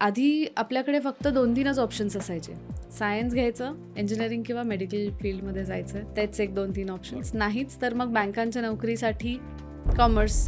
आधी आपल्याकडे फक्त 2-3च ऑप्शन्स असायचे. सायन्स घ्यायचं, इंजिनिअरिंग किंवा मेडिकल फील्डमध्ये जायचं. तेच एक 2-3 ऑप्शन्स. नाहीच तर मग बँकांच्या नोकरीसाठी कॉमर्स.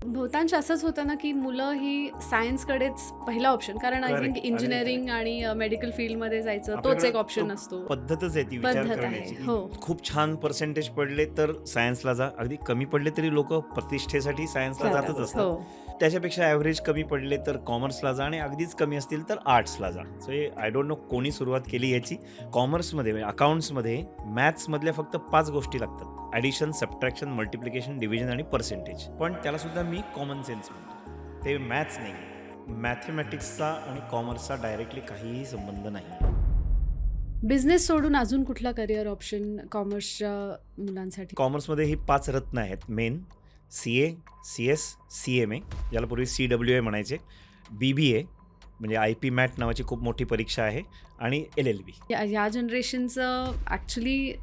बहुतांश असंच होतं ना, की मुलं ही सायन्सकडेच पहिला ऑप्शन, कारण आय थिंक करेक्ट. अगदी इंजिनिअरिंग करेक्ट. आणि मेडिकल फील्डमध्ये जायचं तोच आपल्याकडे एक ऑप्शन तो असतो. पद्धतच आहे ती विचार पद्धत आहे. करण्याची, की हो. खूप छान पर्सेंटेज पडले तर सायन्सला जा. अगदी कमी पडले तरी लोकं प्रतिष्ठेसाठी सायन्सला जातच जातात. असतात. हो. त्याच्यापेक्षा ॲव्हरेज कमी पडले तर कॉमर्सला जा आणि अगदीच कमी असतील तर आर्ट्सला जा. सो हे आय डोंट नो कोणी सुरुवात केली याची. कॉमर्समध्ये म्हणजे अकाउंट्समध्ये मॅथ्समधल्या फक्त 5 गोष्टी लागतात. ॲडिशन, सबट्रॅक्शन, मल्टिप्लिकेशन, डिव्हिजन आणि पर्सेंटेज. पण त्यालासुद्धा मी कॉमन सेन्स म्हणतो. ते मॅथ्स नाही. मॅथेमॅटिक्सचा आणि कॉमर्सचा डायरेक्टली काहीही संबंध नाही. बिझनेस सोडून अजून कुठला करिअर ऑप्शन कॉमर्सच्या मुलांसाठी? कॉमर्समध्ये ही 5 रत्न आहेत मेन. सी-ए, सी-एस, सी-एम-ए ज्याला पूर्वी सी-डब्ल्यू-ए म्हणायचे. बी-बी-ए म्हणजे आय-पी-मॅट नावाची खूप मोठी परीक्षा आहे आणि एल-एल-बी. या जनरेशनचं ॲक्च्युली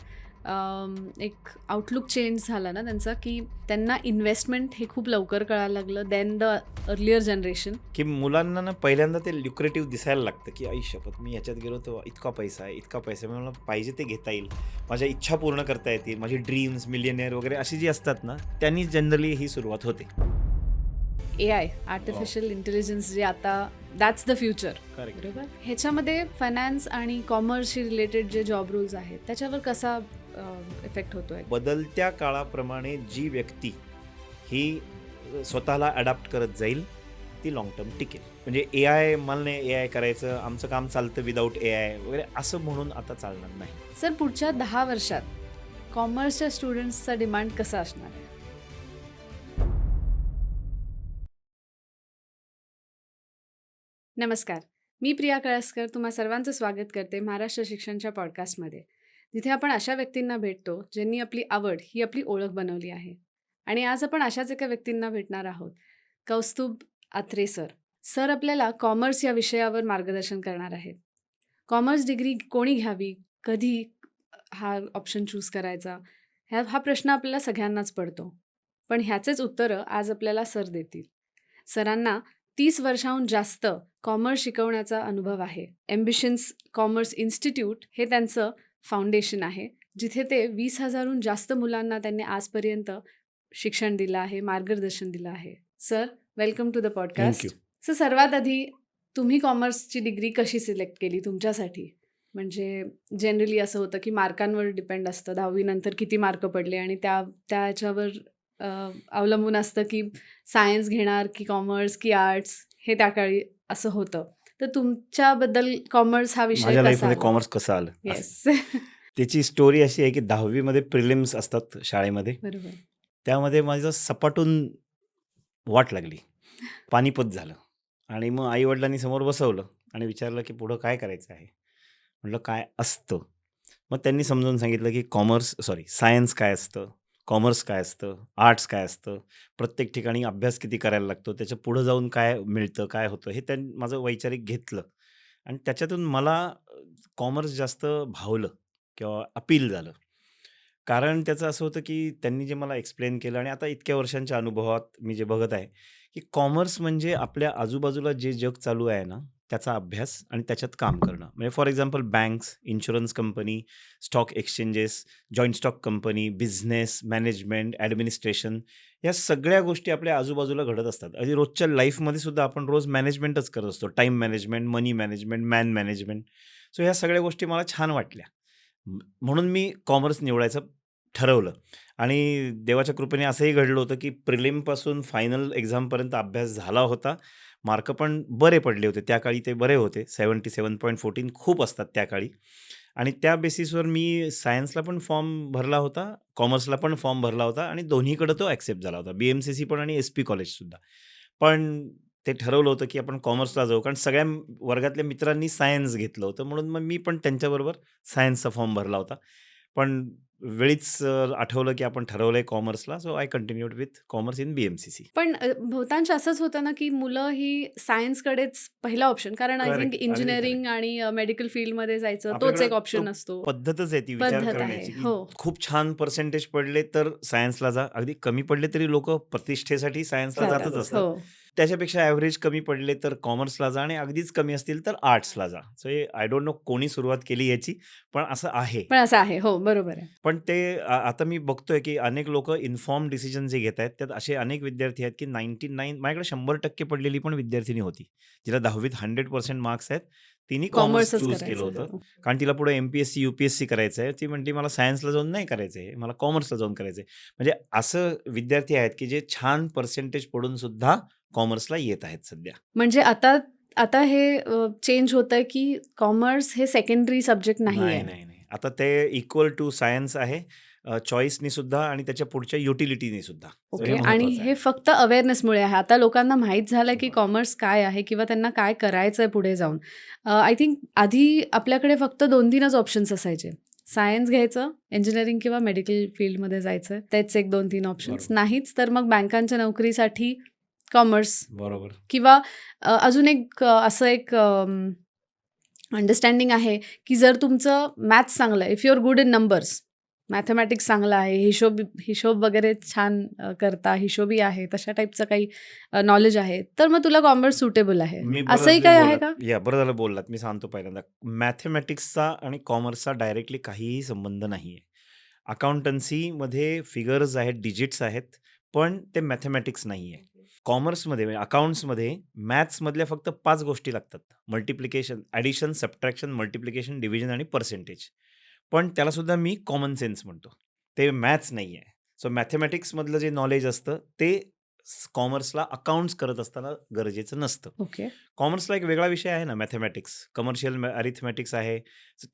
एक आउटलुक चेंज झाला ना त्यांचा, की त्यांना इन्व्हेस्टमेंट हे खूप लवकर कळायला लागलं दॅन द अर्लियर जनरेशन. की मुलांना ना पहिल्यांदा ते ल्युक्रेटिव्ह दिसायला लागतं, की आई शपथ मी ह्याच्यात गेलो तर इतका पैसा आहे, इतका पैसा आहे. मला पाहिजे ते घेता येईल. माझ्या इच्छा पूर्ण करता येतील. माझी ड्रीम्स, मिलियनेअर वगैरे अशी जी असतात ना, त्यांनी जनरली ही सुरुवात होते. AI आर्टिफिशियल इंटेलिजन्स जे आता दॅट्स द फ्युचर. करेक्ट. बरोबर. ह्याच्यामध्ये फायनान्स आणि कॉमर्सशी रिलेटेड जे जॉब रोल्स आहेत त्याच्यावर कसा इफेक्ट होतोय? बदलत्या काळाप्रमाणे जी व्यक्ती ही स्वतःला अडॅप्ट करत जाईल ती लाँग टर्म टिकेल. म्हणजे ए-आय मला नाही ए-आय करायचं, आमचं काम चालतं विदाऊट ए-आय वगैरे असं म्हणून आता चालणार नाही. सर, पुढच्या 10 वर्षात कॉमर्सच्या स्टुडंट्सचा डिमांड कसा असणार आहे? नमस्कार, मी प्रिया कळसकर तुम्हा सर्वांचं स्वागत करते महाराष्ट्र शिक्षणच्या पॉडकास्टमध्ये, जिथे आपण अशा व्यक्तींना भेटतो ज्यांनी आपली आवड ही आपली ओळख बनवली आहे. आणि आज आपण अशाच एका व्यक्तींना भेटणार आहोत, कौस्तुभ आत्रे सर. सर आपल्याला कॉमर्स या विषयावर मार्गदर्शन करणार आहेत. कॉमर्स डिग्री कोणी घ्यावी, कधी हा ऑप्शन चूज करायचा, हा प्रश्न आपल्याला सगळ्यांनाच पडतो. पण ह्याचेच उत्तरं आज आपल्याला सर देतील. सरांना 30 वर्षाहून जास्त कॉमर्स शिकवण्याचा अनुभव आहे. ॲम्बिशन्स कॉमर्स इन्स्टिट्यूट हे त्यांचं फाउंडेशन आहे, जिथे ते 20,000हून जास्त मुलांना त्यांनी आजपर्यंत शिक्षण दिलं आहे, मार्गदर्शन दिलं आहे. Sir, welcome to the podcast. Sir, सर्वात आधी तुम्ही कॉमर्सची डिग्री कशी सिलेक्ट केली तुमच्यासाठी? म्हणजे जनरली असं होतं, की मार्कांवर डिपेंड असतं. 10वी नंतर किती मार्क पडले आणि त्याच्यावर अवलंबून असतं, की सायन्स घेणार की कॉमर्स की आर्ट्स, हे त्या काळी असं होतं. तर तुमच्याबद्दल कॉमर्स हा विषय माझ्या कसा लाईफमध्ये आला? कॉमर्स कसं आलं? येस. त्याची स्टोरी अशी आहे, की 10वी मध्ये प्रिलिम्स असतात शाळेमध्ये. बरोबर. त्यामध्ये माझं सपाटून वाट लागली. पानिपत झालं आणि मग आई-वडिलांनी समोर बसवलं आणि विचारलं, की पुढं काय करायचं आहे? म्हटलं काय असतं? मग त्यांनी समजावून सांगितलं, की सायन्स काय असतं? कॉमर्स काय असतं? आर्ट्स काय असतं? प्रत्येक ठिकाणी अभ्यास किती करायला लागतो? त्याच्या पुढं जाऊन काय मिळतं? काय होतं? हे त्यांनी माझं वैचारिक घेतलं आणि त्याच्यातून मला कॉमर्स जास्त भावलं किंवा अपील झालं. कारण त्याचं असं होतं, की त्यांनी जे मला एक्सप्लेन केलं आणि आता इतक्या वर्षांच्या अनुभवात मी जे बघत आहे, की कॉमर्स म्हणजे आपल्या आजूबाजूला जे जग चालू आहे ना, त्याचा अभ्यास आणि त्याच्यात काम करणं. म्हणजे for example banks, insurance company, stock exchanges, joint stock company, business, management, administration या सगळ्या गोष्टी आपल्या आजूबाजूला घडत असतात. आणि रोजच्या लाईफमध्ये सुद्धा आपण रोज मॅनेजमेंटच करत असतो. टाईम मॅनेजमेंट, मनी मॅनेजमेंट, मॅन मॅनेजमेंट. सो ह्या सगळ्या गोष्टी मला छान वाटल्या. म्हणून मी कॉमर्स निवडायचं ठरवलं आणि देवाच्या कृपेने असंही घडलं होतं, की प्रिलिमपासून फायनल एक्झामपर्यंत अभ्यास झाला होता. मार्क पण बरे पडले होते. त्या काळी ते बरे होते. 77.14 खूप असतात त्या काळी आणि त्या बेसिसवर मी सायन्सला पण फॉर्म भरला होता, कॉमर्सला पण फॉर्म भरला होता आणि दोन्हीकडे तो ॲक्सेप्ट झाला होता. बी-एम-सी-सी पण आणि एस-पी कॉलेजसुद्धा. पण ते ठरवलं होतं, की आपण कॉमर्सला जाऊ कारण सगळ्या वर्गातल्या मित्रांनी सायन्स घेतलं होतं. म्हणून मग मी पण त्यांच्याबरोबर सायन्सचा फॉर्म भरला होता. पण वेळीच आठवलं, की आपण ठरवलंय कॉमर्सला. So I continued with commerce in BMCC. पण बहुतांश असंच होतं ना, की मुलं ही सायन्सकडेच पहिला ऑप्शन, कारण आय थिंक करेक्ट. अगदी करेक्ट. इंजिनिअरिंग आणि मेडिकल फील्डमध्ये जायचं तोच आपल्याकडे एक तो ऑप्शन असतो. पद्धतच आहे ती विचार पद्धत आहे. करण्याची, की हो. खूप छान पर्सेंटेज पडले तर सायन्सला जा. अगदी कमी पडले तरी लोकं प्रतिष्ठेसाठी सायन्सला जातच जातात. असतात. हो. त्याच्यापेक्षा ॲव्हरेज कमी पडले तर कॉमर्सला जा आणि अगदीच कमी असतील तर आर्ट्सला जा. सो हे आय डोंट नो कोणी सुरुवात केली याची, पण असं आहे. पण असं आहे. हो, बरोबर आहे. पण ते आता मी बघतोय की अनेक लोकं इन्फॉर्म्ड डिसिजन जे घेत आहेत, त्यात असे अनेक विद्यार्थी आहेत की 99 माझ्याकडे 100% पडलेली पण विद्यार्थिनी होती. जिला 10वीत 100% मार्क्स आहेत. तिने कॉमर्स कॉमर्सच चूज केलं करायचं होतं. होतं. कारण तिला पुढे एम-पी-एस-सी, यू-पी-एस-सी करायचं आहे. ती म्हटली मला सायन्सला जाऊन नाही करायचं आहे. मला कॉमर्सला जाऊन करायचं आहे. म्हणजे असं विद्यार्थी आहेत की जे छान पर्सेंटेज पडून सुद्धा कॉमर्सला येत आहेत सध्या. म्हणजे आता आता हे चेंज होतंय की कॉमर्स हे सेकंडरी सब्जेक्ट नाहीये. नाही. आता ते इक्वल टू सायन्स आहे. चॉईसनी सुद्धा आणि त्याच्या पुढच्या युटिलिटीनी सुद्धा. सो हे ओके. आणि महत्वाचं हे आहे. फक्त अवेअरनेसमुळे आहे. आता लोकांना माहीत झालं की बरोबर. कॉमर्स काय आहे किंवा त्यांना काय करायचंय पुढे जाऊन. आय थिंक आधी आपल्याकडे फक्त 2-3च ऑप्शन्स असायचे. सायन्स घ्यायचं, इंजिनिअरिंग किंवा मेडिकल फील्डमध्ये जायचं. तेच एक 2-3 ऑप्शन्स. बरोबर. नाहीच तर मग बँकांच्या नोकरीसाठी कॉमर्स बरोबर. किंवा अजून एक असं एक अंडरस्टँडिंग आहे की जर तुमचं मॅथ्स चांगलं आहे, if you are good in numbers, mathematics चांगलं आहे, हिशोब वगैरे छान करता, हिशोबी आहे, तशा टाईपचं काही नॉलेज आहे, तर मग तुला कॉमर्स सुटेबल आहे. मी बरं असंही झालं काही आहे बोललात. का? बरं झालं बोललात. मी सांगतो पहिल्यांदा. मॅथेमॅटिक्सचा आणि कॉमर्सचा डायरेक्टली काहीही संबंध नाहीये. अकाउंटन्सीमध्ये फिगर्स आहेत, डिजिट्स आहेत, पण ते मॅथेमॅटिक्स नाहीये. कॉमर्समध्ये म्हणजे अकाउंट्समध्ये मॅथ्समधल्या फक्त 5 गोष्टी लागतात. Multiplication, addition, subtraction, multiplication, division आणि पर्सेंटेज. पण त्यालासुद्धा मी कॉमन सेन्स म्हणतो. ते मॅथ्स नाहीये. सो मॅथेमॅटिक्समधलं जे नॉलेज असतं ते कॉमर्सला अकाउंट्स करत असताना गरजेचं नसतं. ओके. कॉमर्सला एक वेगळा विषय आहे ना मॅथेमॅटिक्स, कमर्शियल अरिथमॅटिक्स आहे,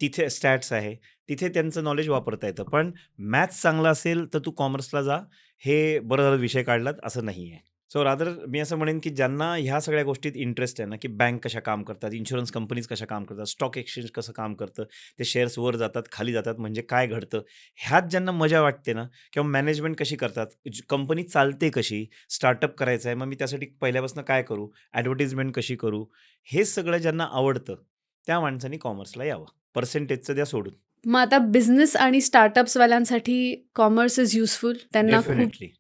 तिथे स्टॅट्स आहे, तिथे त्यांचं नॉलेज वापरता येतं. पण मॅथ्स चांगला असेल तर तू कॉमर्सला जा, हे बरं झालं विषय काढलात असं नाही आहे. सो रादर मी असं म्हणेन की ज्यांना ह्या सगळ्या गोष्टीत इंटरेस्ट आहे ना, की बँक कशा काम करतात, इन्शुरन्स कंपनीज कशा काम करतात, स्टॉक एक्सचेंज कसं काम करतं, ते शेअर्स वर जातात, खाली जातात म्हणजे काय घडतं, ह्यात ज्यांना मजा वाटते ना किंवा मॅनेजमेंट कशी करतात, कंपनी चालते कशी, स्टार्टअप करायचं आहे, मग मी त्यासाठी पहिल्यापासून काय करू, ॲडव्हर्टाइजमेंट कशी करू, हे सगळं ज्यांना आवडतं, त्या माणसांनी कॉमर्सला यावं. पर्सेंटेजचं द्या सोडून. मग आता बिझनेस आणि स्टार्टअप्सवाल्यांसाठी कॉमर्स इज युजफुल. त्यांना खूप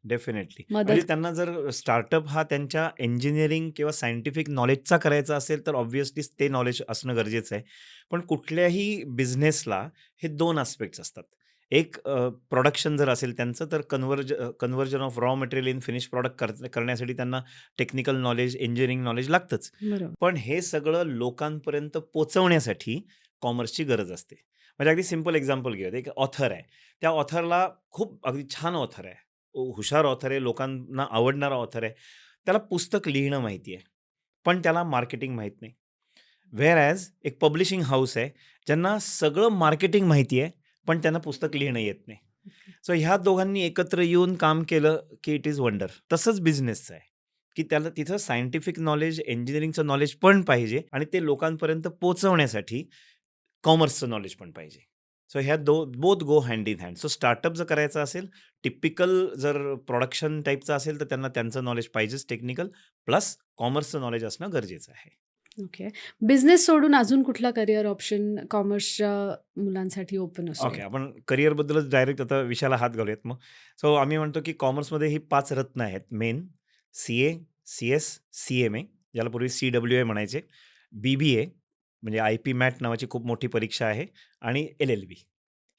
डेफिनेटली. म्हणजे मदत. त्यांना जर स्टार्टअप हा त्यांच्या इंजिनिअरिंग किंवा सायंटिफिक नॉलेजचा करायचा असेल, तर ऑब्व्हियसली ते नॉलेज असणं गरजेचं आहे. पण कुठल्याही बिझनेसला हे 2 ॲस्पेक्ट्स असतात. एक प्रोडक्शन जर असेल त्यांचं, तर conversion of raw material in finish product करण्यासाठी त्यांना टेक्निकल नॉलेज, इंजिनिअरिंग नॉलेज लागतंच. बरोबर. पण हे सगळं लोकांपर्यंत पोहोचवण्यासाठी कॉमर्सची गरज असते. म्हणजे अगदी सिंपल एक्झाम्पल घेऊयात. एक ऑथर आहे. त्या ऑथरला खूप अगदी छान ऑथर आहे. हुशार ऑथर आहे, लोकांना आवडणारा ऑथर आहे. त्याला पुस्तक लिहिणं माहिती आहे, पण त्याला मार्केटिंग माहीत नाही. व्हेअर ॲज एक पब्लिशिंग हाऊस आहे, ज्यांना सगळं मार्केटिंग माहिती आहे, पण त्यांना पुस्तक लिहिणं येत नाही. सो ह्या दोघांनी एकत्र येऊन काम केलं, की इट इज वंडर. तसंच बिझनेसचं आहे, की त्याला तिथं सायंटिफिक नॉलेज, इंजिनिअरिंगचं नॉलेज पण पाहिजे आणि ते लोकांपर्यंत पोहोचवण्यासाठी कॉमर्सचं नॉलेज पण पाहिजे. सो ह्या both go hand in hand. So startup जर करायचं असेल, टिपिकल जर प्रोडक्शन टाईपचं असेल, तर त्यांना त्यांचं नॉलेज पाहिजेच टेक्निकल, प्लस कॉमर्सचं नॉलेज असणं गरजेचं आहे. ओके. बिझनेस सोडून अजून कुठला करियर ऑप्शन कॉमर्सच्या मुलांसाठी ओपन असतो? ओके. आपण करिअरबद्दलच डायरेक्ट आता विषयाला हात घालूयात मग. सो आम्ही म्हणतो, की कॉमर्समध्ये ही 5 रत्न आहेत मेन. सी-ए, सी-एस, सी-एम-ए ज्याला पूर्वी सी-डब्ल्यू-ए म्हणायचे. बी-बी-ए म्हणजे आय-पी-मॅट नावाची खूप मोठी परीक्षा आहे आणि एल-एल-बी.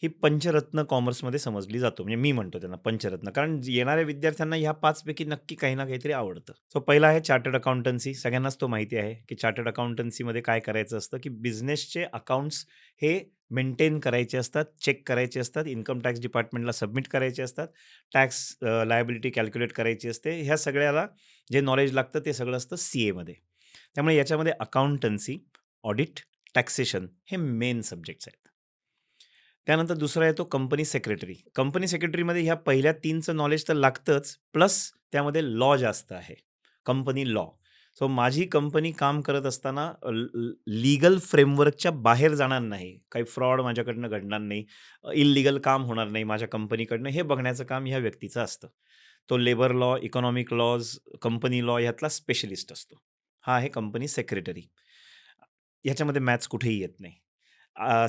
ही पंचरत्न कॉमर्समध्ये समजली जातो. म्हणजे मी म्हणतो त्यांना पंचरत्न. कारण येणाऱ्या विद्यार्थ्यांना ह्या 5 पैकी नक्की काही ना काहीतरी आवडतं. सो पहिला आहे चार्टर्ड अकाउंटन्सी. सगळ्यांनाच तो माहिती आहे, की चार्टर्ड अकाउंटन्सीमध्ये काय करायचं असतं, की बिझनेसचे अकाउंट्स हे मेंटेन करायचे असतात, चेक करायचे असतात, इन्कम टॅक्स डिपार्टमेंटला सबमिट करायचे असतात, टॅक्स लायबिलिटी कॅल्क्युलेट करायची असते. ह्या सगळ्याला जे नॉलेज लागतं ते सगळं असतं सी-एमध्ये. त्यामुळे याच्यामध्ये अकाउंटन्सी, ऑडिट, टॅक्सेशन हे मेन सब्जेक्ट्स आहेत. त्यानंतर दुसरा येतो कंपनी सेक्रेटरी. कंपनी सेक्रेटरीमध्ये ह्या पहिल्या 3चं नॉलेज तर लागतंच, प्लस त्यामध्ये लॉ जास्त आहे. Company law. सो माझी कंपनी काम करत असताना लीगल फ्रेमवर्कच्या बाहेर जाणार नाही. काही फ्रॉड माझ्याकडनं घडणार नाही. इल्लीगल काम होणार नाही माझ्या कंपनीकडनं, हे बघण्याचं काम ह्या व्यक्तीचं असतं. तो labour law, economic laws, company law ह्यातला स्पेशलिस्ट असतो. हा आहे कंपनी सेक्रेटरी. ह्याच्यामध्ये मॅथ्स कुठेही येत नाही.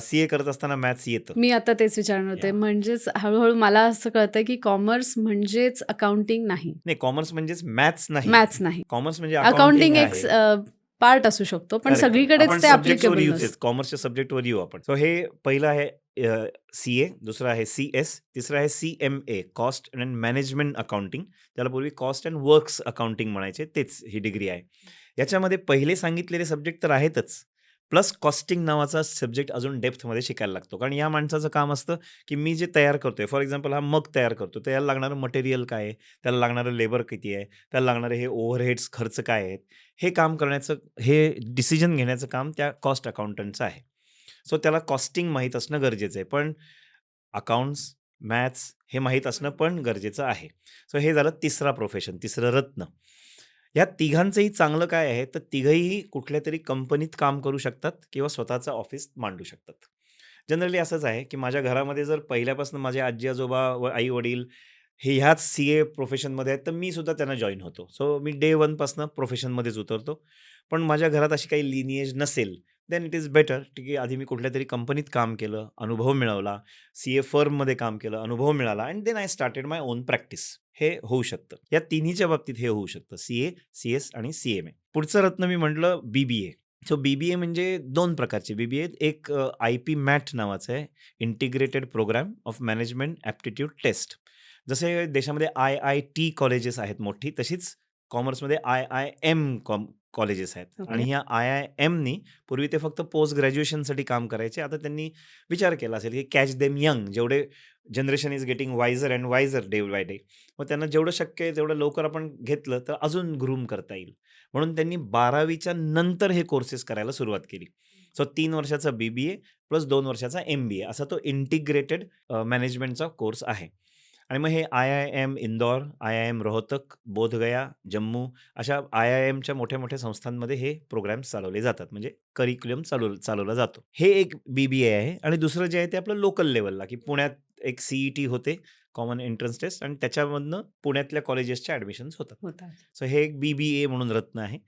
सी ए करत असताना मॅथ्स येतं. मी आता तेच विचारणार होते. या म्हणजेच हळू-हळू मला असं कळतंय, की कॉमर्स म्हणजेच अकाउंटिंग नाही. नाही, कॉमर्स म्हणजेच मॅथ्स नाही. मॅथ्स नाही. कॉमर्स म्हणजे अकाउंटिंग अकाउंटिंग एक आहे. पार्ट असू शकतो, पण करेक्ट, करेक्ट. सगळीकडेच आपण ते सब्जेक्ट्सवर ॲप्लिकेबल येऊच, नसतं. कॉमर्सच्या सब्जेक्टवर येऊ आपण. सो हे पहिलं आहे सी-ए, दुसरं आहे सी-एस, तिसरं आहे CMA, cost and management accounting. त्याला पूर्वी कॉस्ट अँड वर्क्स अकाउंटिंग म्हणायचे, तेच ही डिग्री आहे. याच्यामध्ये पहिले सांगितलेले सब्जेक्ट तर आहेतच, प्लस कॉस्टिंग नावाचा सब्जेक्ट अजून डेप्थमध्ये शिकायला लागतो. कारण या माणसाचं काम असतं, की मी जे तयार करतोय, फॉर एक्झाम्पल हा मग तयार करतो, तर याला लागणारं मटेरियल काय आहे, त्याला लागणारं लेबर किती आहे, त्याला लागणारे हे ओव्हरहेड्स खर्च काय आहेत, हे काम करण्याचं, हे डिसिजन घेण्याचं काम त्या कॉस्ट अकाउंटंटचं आहे. सो त्याला कॉस्टिंग माहीत असणं गरजेचं आहे. पण अकाउंट्स, मॅथ्स हे माहीत असणं पण गरजेचं आहे. सो हे झालं तिसरा प्रोफेशन, तिसरं रत्न. या तिघांचंही चांगलं काय आहे, तर तिघंही कुठल्यातरी कंपनीत काम करू शकतात किंवा स्वतःचं ऑफिस मांडू शकतात. जनरली असंच आहे, की माझ्या घरामध्ये जर पहिल्यापासून माझे आजी-आजोबा व आई-वडील हे ह्याच सी-ए प्रोफेशनमध्ये आहेत, तर मी सुद्धा त्यांना जॉइन होतो. सो मी डे 1 पासनं प्रोफेशनमध्येच उतरतो. पण माझ्या घरात अशी काही लिनिएज नसेल, देन इट इज बेटर की आधी मी कुठल्यातरी कंपनीत काम केलं, अनुभव मिळवला, सी-ए फर्ममध्ये काम केलं, अनुभव मिळाला and then I started my own practice. हे होऊ शकतं. या तिन्हीच्या बाबतीत हे होऊ शकतं. सी-ए, सी-एस आणि सी-एम-ए. पुढचं रत्न मी म्हटलं बी-बी-ए. सो बी-बी-ए म्हणजे 2 प्रकारचे बी-बी-ए. एक आय-पी मॅट नावाचं आहे, integrated programme of management aptitude test. जसे देशामध्ये आय-आय-टी कॉलेजेस आहेत मोठी, तशीच कॉमर्समध्ये आय-आय-एम कॉलेजेस आहेत. ओके. आणि ह्या आय-आय-एमनी पूर्वी ते फक्त पोस्ट ग्रॅज्युएशनसाठी काम करायचे. आता त्यांनी विचार केला असेल, की कॅच देम यंग. जेवढे generation is getting wiser and wiser day by day. मग त्यांना जेवढं शक्य आहे तेवढं लवकर आपण घेतलं तर अजून ग्रूम करता येईल. म्हणून त्यांनी 12वीच्या नंतर हे कोर्सेस करायला सुरुवात केली. सो 3 वर्षाचा बी-बी-ए प्लस 2 वर्षाचा एम-बी-ए असा तो इंटिग्रेटेड मॅनेजमेंटचा कोर्स आहे. आणि मग हे आय-आय-एम इंदौर, आय-आय-एम रोहतक, बोधगया, जम्मू अशा आय-आय-एमच्या मोठ्या-मोठ्या संस्थांमध्ये हे प्रोग्राम्स चालवले जातात. म्हणजे करिक्युलम चालवला जातो. हे एक बी-बी-ए आहे. आणि दुसरं जे आहे ते आपलं लोकल लेव्हलला, की पुण्यात एक सी-ई-टी होते, कॉमन एंट्रन्स टेस्ट, आणि त्याच्यामधनं पुण्यातल्या कॉलेजेसच्या ॲडमिशन्स होतात. होतात. सो हे एक बी-बी-ए म्हणून रत्न आहे.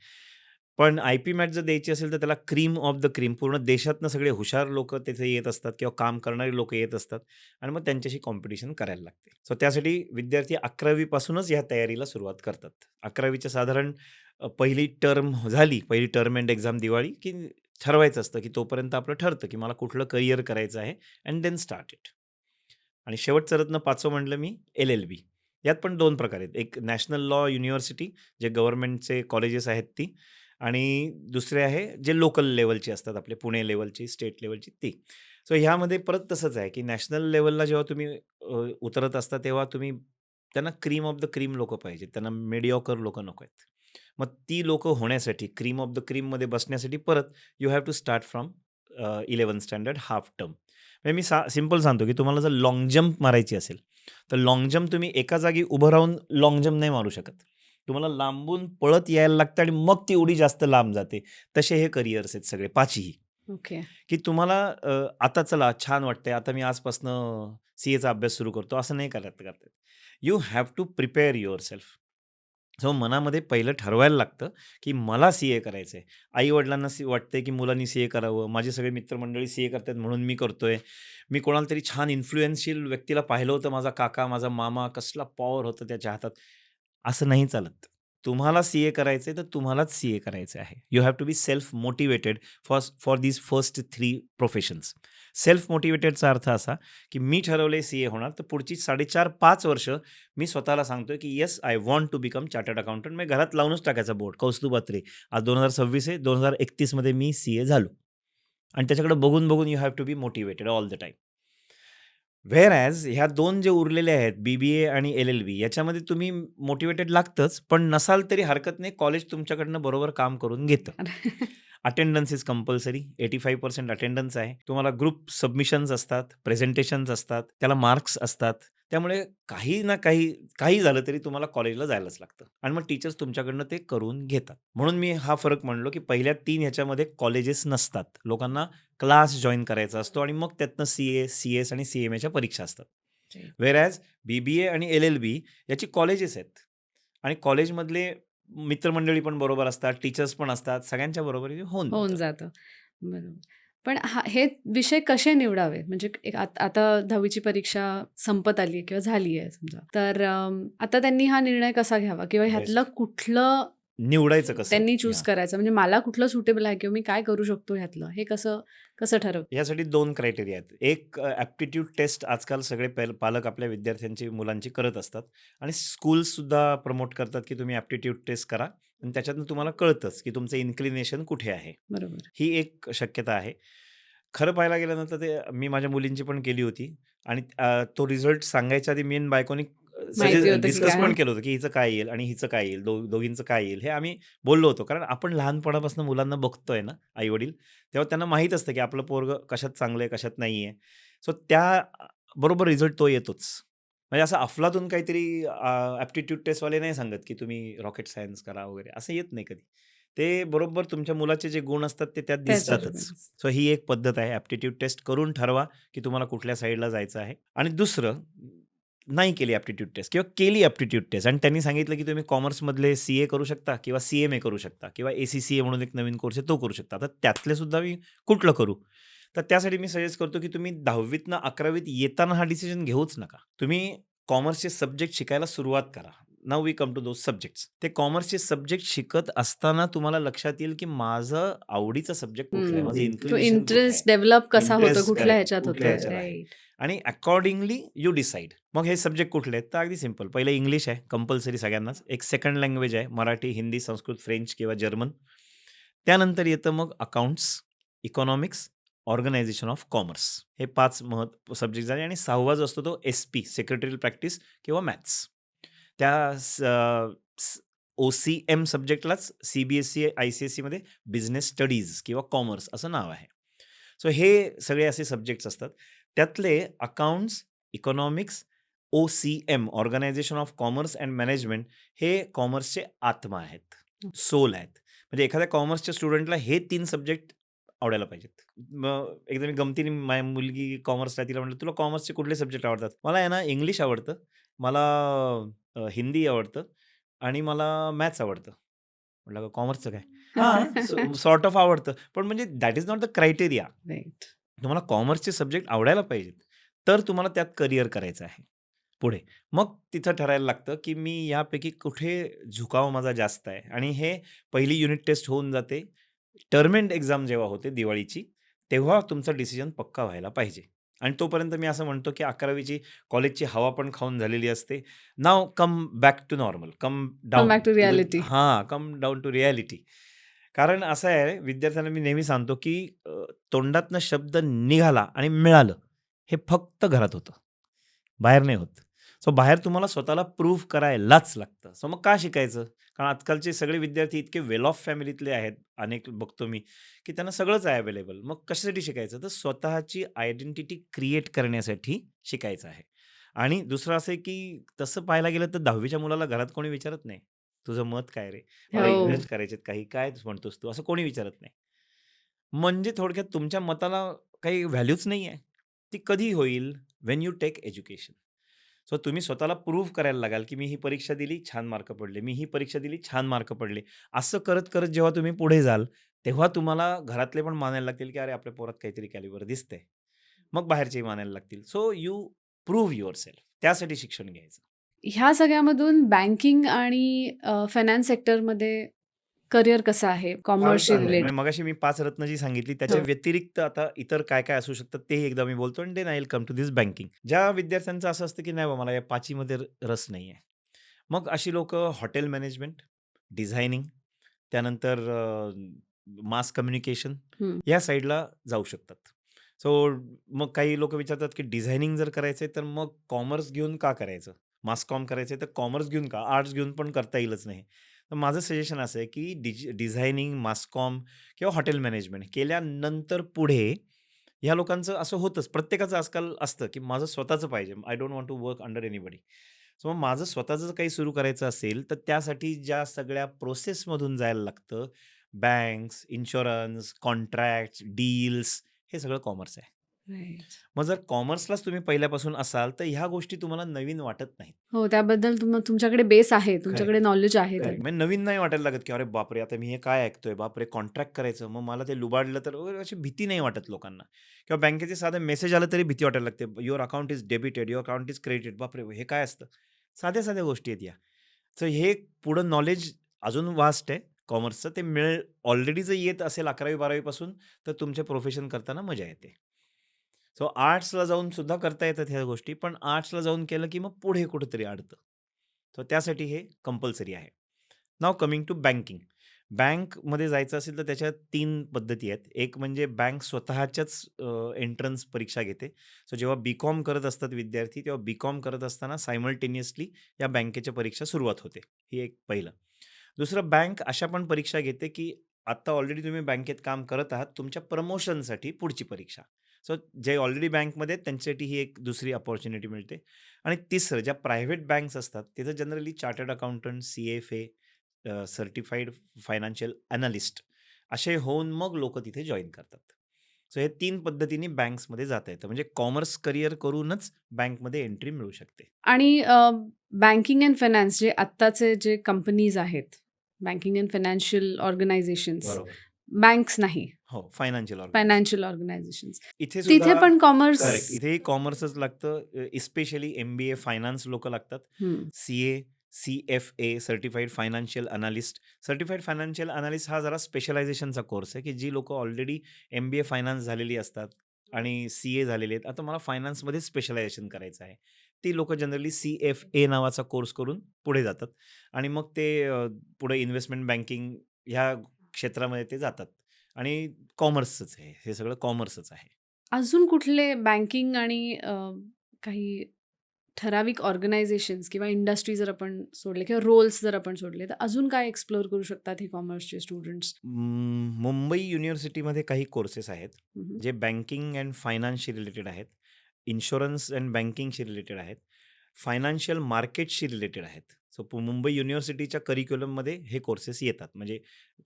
पण आय-पी मॅट जर द्यायची असेल तर त्याला क्रीम ऑफ द क्रीम, पूर्ण देशातनं सगळे हुशार लोकं तिथे येत असतात किंवा काम करणारी लोकं येत असतात आणि मग त्यांच्याशी कॉम्पिटिशन करायला लागते. सो त्यासाठी विद्यार्थी 11वी पासूनच ह्या तयारीला सुरुवात करतात. 11वीच्या साधारण पहिली टर्म झाली, पहिली टर्म एंड एक्झाम दिवाळी, की ठरवायचं असतं, की तोपर्यंत आपलं ठरतं, की मला कुठलं करियर करायचं आहे अँड देन स्टार्ट इट. आणि शेवटचं रत्न 5वं म्हटलं मी एल-एल-बी. यात पण 2 प्रकार आहेत. एक नॅशनल लॉ युनिव्हर्सिटी, जे गव्हर्नमेंटचे कॉलेजेस आहेत ती, आणि दुसरे आहे जे लोकल लेव्हलची असतात, आपले पुणे लेव्हलची, स्टेट लेव्हलची ती. सो ह्यामध्ये परत तसंच आहे, की नॅशनल लेव्हलला जेव्हा तुम्ही उतरत असता तेव्हा तुम्ही त्यांना क्रीम ऑफ द क्रीम लोकं पाहिजेत. त्यांना मेडिऑकर लोकं नको आहेत. मग ती लोकं होण्यासाठी, क्रीम ऑफ द क्रीममध्ये बसण्यासाठी परत you have to start from 11th standard half term. म्हणजे मी सिंपल सांगतो, की तुम्हाला जर लाँग जंप मारायची असेल, तर लाँग जंप तुम्ही एका जागी उभं राहून लाँग जंप नाही मारू शकत. तुम्हाला लांबून पळत यायला लागतं आणि मग ती उडी जास्त लांब जाते. तसे हे करिअर्स आहेत सगळे 5ही. ओके. की तुम्हाला आता चला छान वाटतंय, आता मी आजपासनं सी-एचा अभ्यास सुरू करतो, असं नाही करता येत. You have to prepare yourself. So मनामध्ये पहिलं ठरवायला लागतं, की मला सी-ए करायचं आहे. आई-वडिलांना वाटतंय, की मुलांनी सी-ए करावं. माझे सगळे मित्रमंडळी सी-ए करतायत म्हणून मी करतोय. मी कोणाला तरी छान इन्फ्लुएन्शियल व्यक्तीला पाहिलं होतं, माझा काका, माझा मामा, कसला पॉवर होतं त्याच्या हातात. असं नाही चालत. तुम्हाला सी-ए करायचंय तर तुम्हालाच सी-ए करायचं आहे. You have to be self motivated for these first 3 professions. Self मोटिव्हेटेडचा अर्थ असा, की मी ठरवलंय सी-ए होणार, तर पुढची 4.5-5 वर्ष मी स्वतःला सांगतोय, की yes I want to become chartered accountant. मी घरात लावूनच टाकायचा बोर्ड, कौस्तुभ अत्रे. आज 2026 आहे, 2031 मध्ये मी सी-ए झालो. आणि त्याच्याकडे बघून you have to be motivated all the time. Whereas ह्या 2 जे उरलेले आहेत, बी-बी-ए आणि एल-एल-बी, याच्यामध्ये तुम्ही मोटिव्हेटेड लागतंच, पण नसाल तरी हरकत नाही. कॉलेज तुमच्याकडनं बरोबर काम करून घेतं. Attendance is compulsory. 85% अटेंडन्स आहे. तुम्हाला ग्रुप सबमिशन्स असतात, प्रेझेंटेशन्स असतात, त्याला मार्क्स असतात. त्यामुळे काही ना काही झालं तरी तुम्हाला कॉलेजला जायलाच लागतं आणि मग टीचर्स तुमच्याकडनं ते करून घेतात. म्हणून मी हा फरक म्हणलो, की पहिल्या 3 ह्याच्यामध्ये कॉलेजेस नसतात. लोकांना क्लास जॉइन करायचा असतो आणि मग त्यातनं सी-ए, सी-एस आणि सी-एम-एच्या परीक्षा असतात. व्हेअर ॲज बी-बी-ए आणि एल-एल-बी याची कॉलेजेस आहेत आणि कॉलेजमधले मित्रमंडळी पण बरोबर असतात, टीचर्स पण असतात, सगळ्यांच्या बरोबरीने होऊन होऊन जातं. जातं. बरोबर. पण हे विषय कसे निवडावे? म्हणजे आता 10वीची परीक्षा संपत आली आहे किंवा झाली आहे समजा. तर आता त्यांनी हा निर्णय कसा घ्यावा किंवा ह्यातलं बेस्ट. कुठलं निवडायचं कसं? त्यांनी चूज हां. करायचं? म्हणजे मला कुठलं सुटेबल आहे किंवा मी काय करू शकतो ह्यातलं? हे कसं कसं ठरवतात? यासाठी 2 क्रायटेरिया आहेत. एक ॲप्टिट्यूड टेस्ट आजकाल सगळे पालक आपल्या विद्यार्थ्यांची, मुलांची करत असतात आणि स्कूल्ससुद्धा प्रमोट करतात, की तुम्ही ॲप्टिट्यूड टेस्ट करा आणि त्याच्यातून तुम्हाला कळतंच, की तुमचं इन्क्लिनेशन कुठे आहे. बरोबर. ही एक शक्यता आहे. खरं पाहायला गेलं तर ते मी माझ्या मुलींची पण केली होती आणि तो रिझल्ट सांगायच्या आधी मी आणि बायकोनी माहिती होतं की डिस्कस काय? पण केलं होतं, की हिचं काय येईल आणि हिचं काय येईल, दोघींचं काय येईल, हे आम्ही बोललो होतो. कारण आपण लहानपणापासून मुलांना बघतोय ना, आई-वडील, तेव्हा त्यांना माहीत असतं, की आपलं पोरगं कशात चांगलं आहे, कशात नाही आहे. सो त्या बरोबर रिझल्ट तो येतोच. म्हणजे असं अफलातून काहीतरी ॲप्टिट्यूड टेस्टवाले नाही सांगत, की तुम्ही रॉकेट सायन्स करा वगैरे, असं येत नाही कधी. ते बरोबर तुमच्या मुलाचे जे गुण असतात ते त्यात दिसतातच. त्याच्यावरूनच. सो ही एक पद्धत आहे. ॲप्टिट्यूड टेस्ट करून ठरवा, की तुम्हाला कुठल्या साइडला जायचं आहे. आणि दुसरं, नाही केली ॲप्टिट्यूड टेस्ट किंवा केली ॲप्टिट्यूड टेस्ट आणि त्यांनी सांगितलं, की तुम्ही कॉमर्समधले सीए करू शकता किंवा सीएमए करू शकता किंवा एसीसीए म्हणून एक नवीन कोर्स आहे तो करू शकता. तर त्यातले सुद्धा मी कुठलं करू? तर त्यासाठी मी सजेस्ट करतो, की तुम्ही 10वीतनं 11वीत येताना हा डिसिजन घेऊच नका. तुम्ही कॉमर्सचे सब्जेक्ट शिकायला सुरुवात करा. Now we come to those subjects. ते कॉमर्सचे सब्जेक्ट शिकत असताना तुम्हाला लक्षात येईल, की माझं आवडीचा सब्जेक्ट कुठला आहे? माझं तो इन्क्लिनेशन कुठे आहे? इंटरेस्ट डेव्हलप कसा होतो? इंटरेस्ट कुठल्या करेक्ट. ह्याच्यात कुठल्या होतं? ह्याच्यात आहे? राइट. आणि अकॉर्डिंगली यू डिसाईड. मग हे सब्जेक्ट कुठले आहेत? तर अगदी सिंपल. पहिलं इंग्लिश आहे कंपल्सरी सगळ्यांनाच. एक सेकंड लँग्वेज आहे मराठी, हिंदी, संस्कृत, फ्रेंच किंवा जर्मन. त्यानंतर येतं मग accounts, economics, organisation of commerce. हे 5 सब्जेक्ट झाले आणि 6वा जो असतो तो एस-पी सेक्रेटरियल प्रॅक्टिस किंवा मॅथ्स. त्या ओ-सी-एम सब्जेक्टलाच सी-बी-एस-ई, आय-सी-एस-सीमध्ये बिझनेस स्टडीज किंवा कॉमर्स असं नाव आहे. सो हे सगळे असे सब्जेक्ट्स असतात. त्यातले accounts, economics, OCM organisation of commerce and management हे कॉमर्सचे आत्मा आहेत, सोल आहेत. म्हणजे एखाद्या कॉमर्सच्या स्टुडंटला हे 3 सब्जेक्ट आवडायला पाहिजेत. मग एकदा मी गमतीने माझी मुलगी कॉमर्सला तिला म्हटलं, "तुला कॉमर्सचे कुठले सब्जेक्ट आवडतात?" "मला आहे ना इंग्लिश आवडतं, मला हिंदी आवडतं आणि मला मॅथ्स आवडतं." म्हटलं, "कॉमर्सचं काय?" "हां, सॉर्ट ऑफ आवडतं." पण म्हणजे that is not the criteria. Right. तुम्हाला कॉमर्सचे सब्जेक्ट आवडायला पाहिजेत. तर तुम्हाला त्यात करियर करायचं आहे पुढे. मग तिथं ठरायला लागतं, की मी यापैकी कुठे झुकाव माझा जास्त आहे आणि हे पहिली युनिट टेस्ट होऊन जाते. टर्म एंड एक्झाम जेव्हा होते दिवाळीची, तेव्हा तुमचा डिसिजन पक्का व्हायला पाहिजे. आणि तोपर्यंत मी असं म्हणतो, की 11वीची कॉलेजची हवा पण खाऊन झालेली असते. Now come back to normal, come come down back to to the reality. Come down to reality. कारण असं आहे विद्यार्थ्यांना मी नेहमी सांगतो, की तोंडातनं शब्द निघाला आणि मिळालं, हे फक्त घरात होतं. बाहेर नाही होत. सो बाहेर तुम्हाला स्वतःला प्रूव्ह करायलाच लागतं. सो मग का शिकायचं? कारण आजकालचे सगळे विद्यार्थी इतके वेल ऑफ फॅमिलीतले आहेत, अनेक बघतो मी, की त्यांना सगळंच आहे अवेलेबल. मग कशासाठी शिकायचं? तर स्वतःची आयडेंटिटी क्रिएट करण्यासाठी शिकायचं आहे. आणि दुसरं असं आहे, की तसं पाहायला गेलं तर 10वीच्या मुलाला घरात कोणी विचारत नाही. "तुझं मत काय रे? मला हो. इन्व्हेस्ट करायचेत काही, काय म्हणतोस तू?" असं कोणी विचारत नाही. म्हणजे थोडक्यात तुमच्या मताला काही व्हॅल्यूच नाही आहे. ती कधी होईल? When you take education. So तुम्ही स्वतःला प्रूव्ह करायला लागाल, की मी ही परीक्षा दिली, छान मार्क पडले. मी ही परीक्षा दिली, छान मार्क पडले. असं करत-करत जेव्हा तुम्ही पुढे जाल, तेव्हा तुम्हाला घरातले पण मानायला लागतील, की "अरे, आपल्या पोरात काहीतरी कॅलिबर दिसतंय." मग बाहेरचेही मानायला लागतील. So you prove yourself. त्यासाठी शिक्षण घ्यायचं. ह्या सगळ्यामधून बँकिंग आणि फायनान्स सेक्टरमध्ये करियर कसं आहे फार कॉमर्सशी चांगलं आहे. रिलेटेड? म्हणजे मगाशी मी 5 रत्न जी सांगितली त्याच्या हो. व्यतिरिक्त आता इतर काय-काय असू शकतात तेही एकदा मी बोलतो आणि then I will come to this banking. ज्या विद्यार्थ्यांचं असं असतं, की नाही बाबा मला या 5 मध्ये रस नाहीये. मग अशी लोकं हॉटेल मॅनेजमेंट, डिझायनिंग, त्यानंतर मास कम्युनिकेशन हं. या साइडला जाऊ शकतात. सो मग काही लोकं विचारतात, की डिझायनिंग जर करायचंय तर मग कॉमर्स घेऊन का करायचं? मास कॉम करायचंय तर कॉमर्स घेऊन का? आर्ट्स घेऊन पण करता येईलच नाही. तर माझं सजेशन असं आहे, की डिझायनिंग, मास कॉम किंवा हॉटेल मॅनेजमेंट केल्यानंतर पुढे ह्या लोकांचं असं होतंच. प्रत्येकाचं आजकाल असतं, की माझं स्वतःचं पाहिजे. I don't want to work under anybody. So मग माझं स्वतःचं जर काही सुरू करायचं असेल, तर त्यासाठी ज्या सगळ्या प्रोसेसमधून जायला लागतं, बँक्स, इन्शुरन्स, कॉन्ट्रॅक्ट्स, डील्स हे सगळं कॉमर्स आहे. राइट. मग जर कॉमर्सलाच तुम्ही पहिल्यापासून असाल, तर ह्या गोष्टी तुम्हाला नवीन वाटत नाहीत. हो, त्याबद्दल तुमच्याकडे बेस आहे, तुमच्याकडे करेक्ट. नॉलेज आहे तर. करेक्ट. म्हणजे नवीन नाही वाटायला लागत, की अरे बापरे! आता मी हे काय ऐकतोय? बापरे! कॉन्ट्रॅक्ट करायचं, मग मला ते लुबाडलं तर वगैरे अशी भीती नाही वाटत लोकांना. किंवा बँकेचे साधे मेसेज आला तरी भीती वाटायला लागते. Your account is debited, your account is credited. बापरे! हे काय असतं? साध्या-साध्या गोष्टी आहेत या. तर हे पुढं नॉलेज अजून वास्ट आहे कॉमर्सचं. ते मिळेल ऑलरेडी जर येत असेल 11वी-12वी पासून, तर तुमचे प्रोफेशन करताना मजा येते. सो आर्ट्सला जाऊन सुद्धा करता येतात ह्या गोष्टी, पण आर्ट्सला जाऊन केलं की मग पुढे कुठेतरी अडतं. तर त्यासाठी हे कंपल्सरी आहे. Now coming to banking. बँकमध्ये जायचं असेल तर त्याच्या 3 पद्धती आहेत. एक म्हणजे बँक स्वतःच्याच एंट्रन्स परीक्षा घेते. सो जेव्हा बी-कॉम करत असतात विद्यार्थी, तेव्हा बी-कॉम करत असताना सायमल्टेनियसली या बँकेच्या परीक्षा सुरुवात होते. ही एक पहिलं. दुसरं बँक अशा पण परीक्षा घेते, की आता ऑलरेडी तुम्ही बँकेत काम करत आहात, तुमच्या प्रमोशनसाठी पुढची परीक्षा. सो जे ऑलरेडी बँकमध्ये आहेत त्यांच्यासाठी ही एक दुसरी अपॉर्च्युनिटी मिळते. आणि तिसरं ज्या प्रायव्हेट बँक्स असतात, तिथं generally chartered accountant, CFA, certified financial analyst असे होऊन मग लोकं तिथे जॉइन करतात. सो हे 3 पद्धतीने बँक्समध्ये जाता येतं. म्हणजे कॉमर्स करियर करूनच बँकमध्ये एंट्री मिळू शकते. आणि बँकिंग अँड फायनान्स जे आत्ताचे जे कंपनीज आहेत, बँकिंग अँड फायनान्शियल ऑर्गनायझेशन्स, बरोबर. बँक्स नाही, हो, फायनान्शियल ऑर्गनायझेशन. Financial organisations. इथे तिथे सुद्धा पण कॉमर्स. करेक्ट. इथेही कॉमर्सच लागतं. स्पेशली एम-बी-ए फायनान्स लोकं लागतात. हं. CA, CFA, certified financial analyst. Certified financial analyst हा जरा स्पेशलायझेशनचा कोर्स आहे, की जी लोकं ऑलरेडी एम-बी-ए फायनान्स झालेली असतात आणि सी-ए झालेले आहेत. आता मला फायनान्समध्येच स्पेशलायझेशन करायचं आहे. ती लोकं जनरली सी-एफ-ए नावाचा कोर्स करून पुढे जातात आणि मग ते पुढे इन्व्हेस्टमेंट बँकिंग ह्या क्षेत्रामध्ये ते जातात आणि कॉमर्सचंच आहे. हे सगळं कॉमर्सच आहे. अजून कुठले बँकिंग आणि काही ठराविक ऑर्गनायझेशन्स किंवा इंडस्ट्री जर आपण सोडले किंवा रोल्स जर आपण सोडले, तर अजून काय एक्सप्लोर करू शकतात हे कॉमर्सचे स्टुडंट्स? मुंबई युनिव्हर्सिटीमध्ये काही कोर्सेस आहेत, हं, हं. जे बँकिंग अँड फायनान्सशी रिलेटेड आहेत. इन्शुरन्स अँड बँकिंगशी रिलेटेड आहेत. फायनान्शियल मार्केटशी रिलेटेड आहेत. सो मुंबई युनिव्हर्सिटीच्या करिक्युलममध्ये हे कोर्सेस येतात. म्हणजे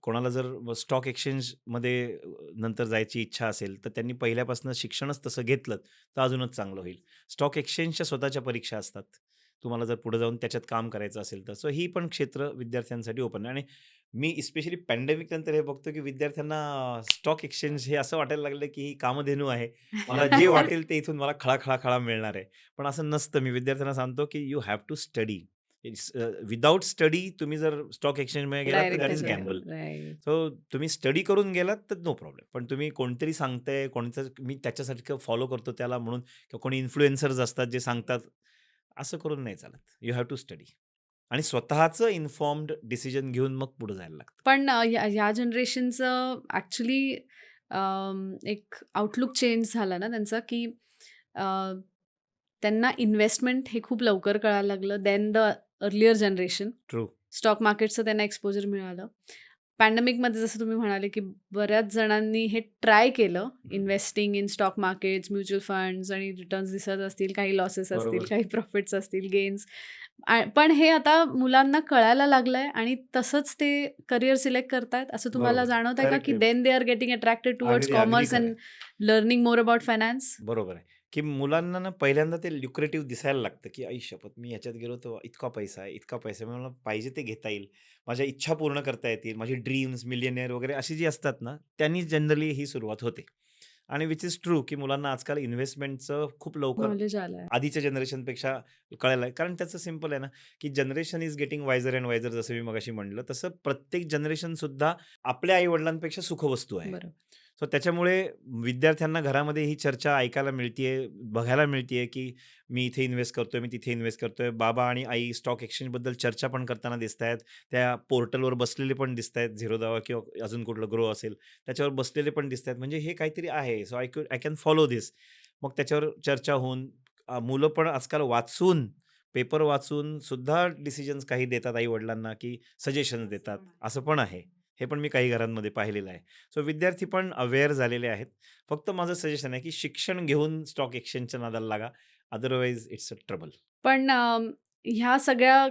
कोणाला जर स्टॉक एक्सचेंजमध्ये नंतर जायची इच्छा असेल, तर त्यांनी पहिल्यापासून शिक्षणच तसं घेतलं, तर अजूनच चांगलं होईल. स्टॉक एक्सचेंजच्या स्वतःच्या परीक्षा असतात. तुम्हाला जर पुढे जाऊन त्याच्यात काम करायचं असेल तर. सो ही पण क्षेत्र विद्यार्थ्यांसाठी ओपन आहे आणि मी स्पेशली पॅन्डेमिक नंतर हे बघतो, की विद्यार्थ्यांना स्टॉक एक्सचेंज हे असं वाटायला लागलं, की ही कामधेनू आहे. मला जे वाटेल ते इथून मला खळा मिळणार आहे. पण असं नसतं. मी विद्यार्थ्यांना सांगतो, की you have to study. Without study तुम्ही जर स्टॉक एक्सचेंजमध्ये गेलात, तर डायरेक्ट दॅट इज त्याच्यात. गॅम्बल. राइट. सो तुम्ही स्टडी करून गेलात, तर नो प्रॉब्लेम. पण तुम्ही कोणतरी सांगतंय, कोणतं मी त्याच्यासारखं फॉलो करतो त्याला म्हणून किंवा कोणी इन्फ्लुएन्सर्स असतात जे सांगतात, असं करून नाही चालत. यू हॅव टू स्टडी आणि स्वतःचं इन्फॉर्म्ड डिसिजन घेऊन मग पुढे जायला लागतं. पण ह्या जनरेशनचं ॲक्चुअली एक आउटलुक चेंज झाला ना त्यांचा, की अ, त्यांना इन्व्हेस्टमेंट हे खूप लवकर कळायला लागलं than the earlier generation. True. Stock मार्केटचं त्यांना एक्सपोजर मिळालं. पॅन्डेमिकमध्ये जसं तुम्ही म्हणाले, की बऱ्याच जणांनी हे ट्राय केलं, investing in stock markets, mutual funds आणि रिटर्न्स दिसत असतील, काही लॉसेस असतील, बरोबर. काही प्रॉफिट्स असतील, गेन्स. पण हे आता मुलांना कळायला लागलंय आणि तसंच ते करियर सिलेक्ट करतायत असं तुम्हाला बरोबर. जाणवतंय का, करेक्ट की आहे. Then they are getting attracted towards अगदी कॉमर्स खरं अँड आहे. Learning more about finance? बरोबर आहे, की मुलांना ना पहिल्यांदा ते ल्युक्रेटिव्ह दिसायला लागतं, की आई शपथ! मी ह्याच्यात गेलो तर इतका पैसा आहे, इतका पैसा आहे. मला पाहिजे ते घेता येईल. माझ्या इच्छा पूर्ण करता येतील. माझी ड्रीम्स, मिलियनेअर वगैरे अशी जी असतात ना, त्यांनी जनरली ही सुरुवात होते. आणि विच इज ट्रू, की मुलांना आजकाल इन्व्हेस्टमेंटचं खूप लवकर नॉलेज आलंय. आधीच्या जनरेशनपेक्षा कळायला आहे. कारण त्याचं सिंपल आहे ना, की generation is getting wiser and वायझर जसं मी मगाशी म्हटलं, तसं प्रत्येक जनरेशनसुद्धा आपल्या आई-वडिलांपेक्षा सुखवस्तू आहे. बरोबर. सो त्याच्यामुळे विद्यार्थ्यांना घरामध्ये ही चर्चा ऐकायला मिळतीये, बघायला मिळतीये, की मी इथे इन्व्हेस्ट करतोय, मी तिथे इन्व्हेस्ट करतोय. बाबा आणि आई स्टॉक एक्सचेंजबद्दल चर्चा पण करताना दिसतायत. त्या पोर्टलवर बसलेले पण दिसतायत. झिरोदावा किंवा अजून कुठलं ग्रो असेल, त्याच्यावर बसलेले पण दिसतायत. म्हणजे हे काहीतरी आहे. So I can follow this. मग त्याच्यावर चर्चा होऊन मुलं पण आजकाल वाचून, पेपर वाचून सुद्धा डिसिजन्स काही देतात आई-वडिलांना, की सजेशन्स देतात. असं पण आहे. हे पण मी काही घरांमध्ये पाहिलेलं आहे. सो विद्यार्थी पण अवेअर झालेले आहेत. फक्त माझं सजेशन आहे, की शिक्षण घेऊन स्टॉक एक्सचेंजच्या नादाला लागा. Otherwise it's a trouble. पण ह्या सगळ्या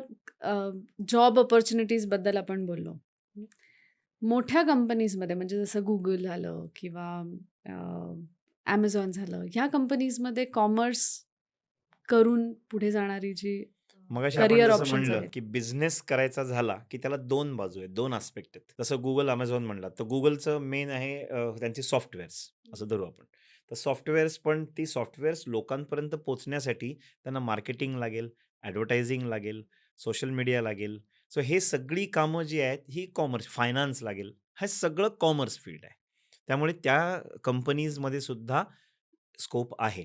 जॉब अपॉर्च्युनिटीजबद्दल आपण बोललो. हं. मोठ्या कंपनीजमध्ये म्हणजे जसं Google झालं किंवा Amazon झालं. ह्या कंपनीजमध्ये कॉमर्स करून पुढे जाणारी जी मगाशी आपण करियर जसं ऑप्शन्स म्हणलं, आहेत. की बिझनेस करायचा झाला, की त्याला 2 बाजू आहेत, 2 आस्पेक्ट आहेत. जसं Google, Amazon म्हणलात, तर Googleचं मेन आहे त्यांचे सॉफ्टवेअर्स असं धरू आपण. तर सॉफ्टवेअर्स पण ती सॉफ्टवेअर्स लोकांपर्यंत पोहोचण्यासाठी त्यांना मार्केटिंग लागेल, ॲडव्हर्टायझिंग लागेल, सोशल मीडिया लागेल. सो हे सगळी कामं जी आहेत, ही कॉमर्स, फायनान्स लागेल. हे सगळं कॉमर्स फील्ड आहे. त्यामुळे त्या कंपनीजमध्ये सुद्धा स्कोप आहे.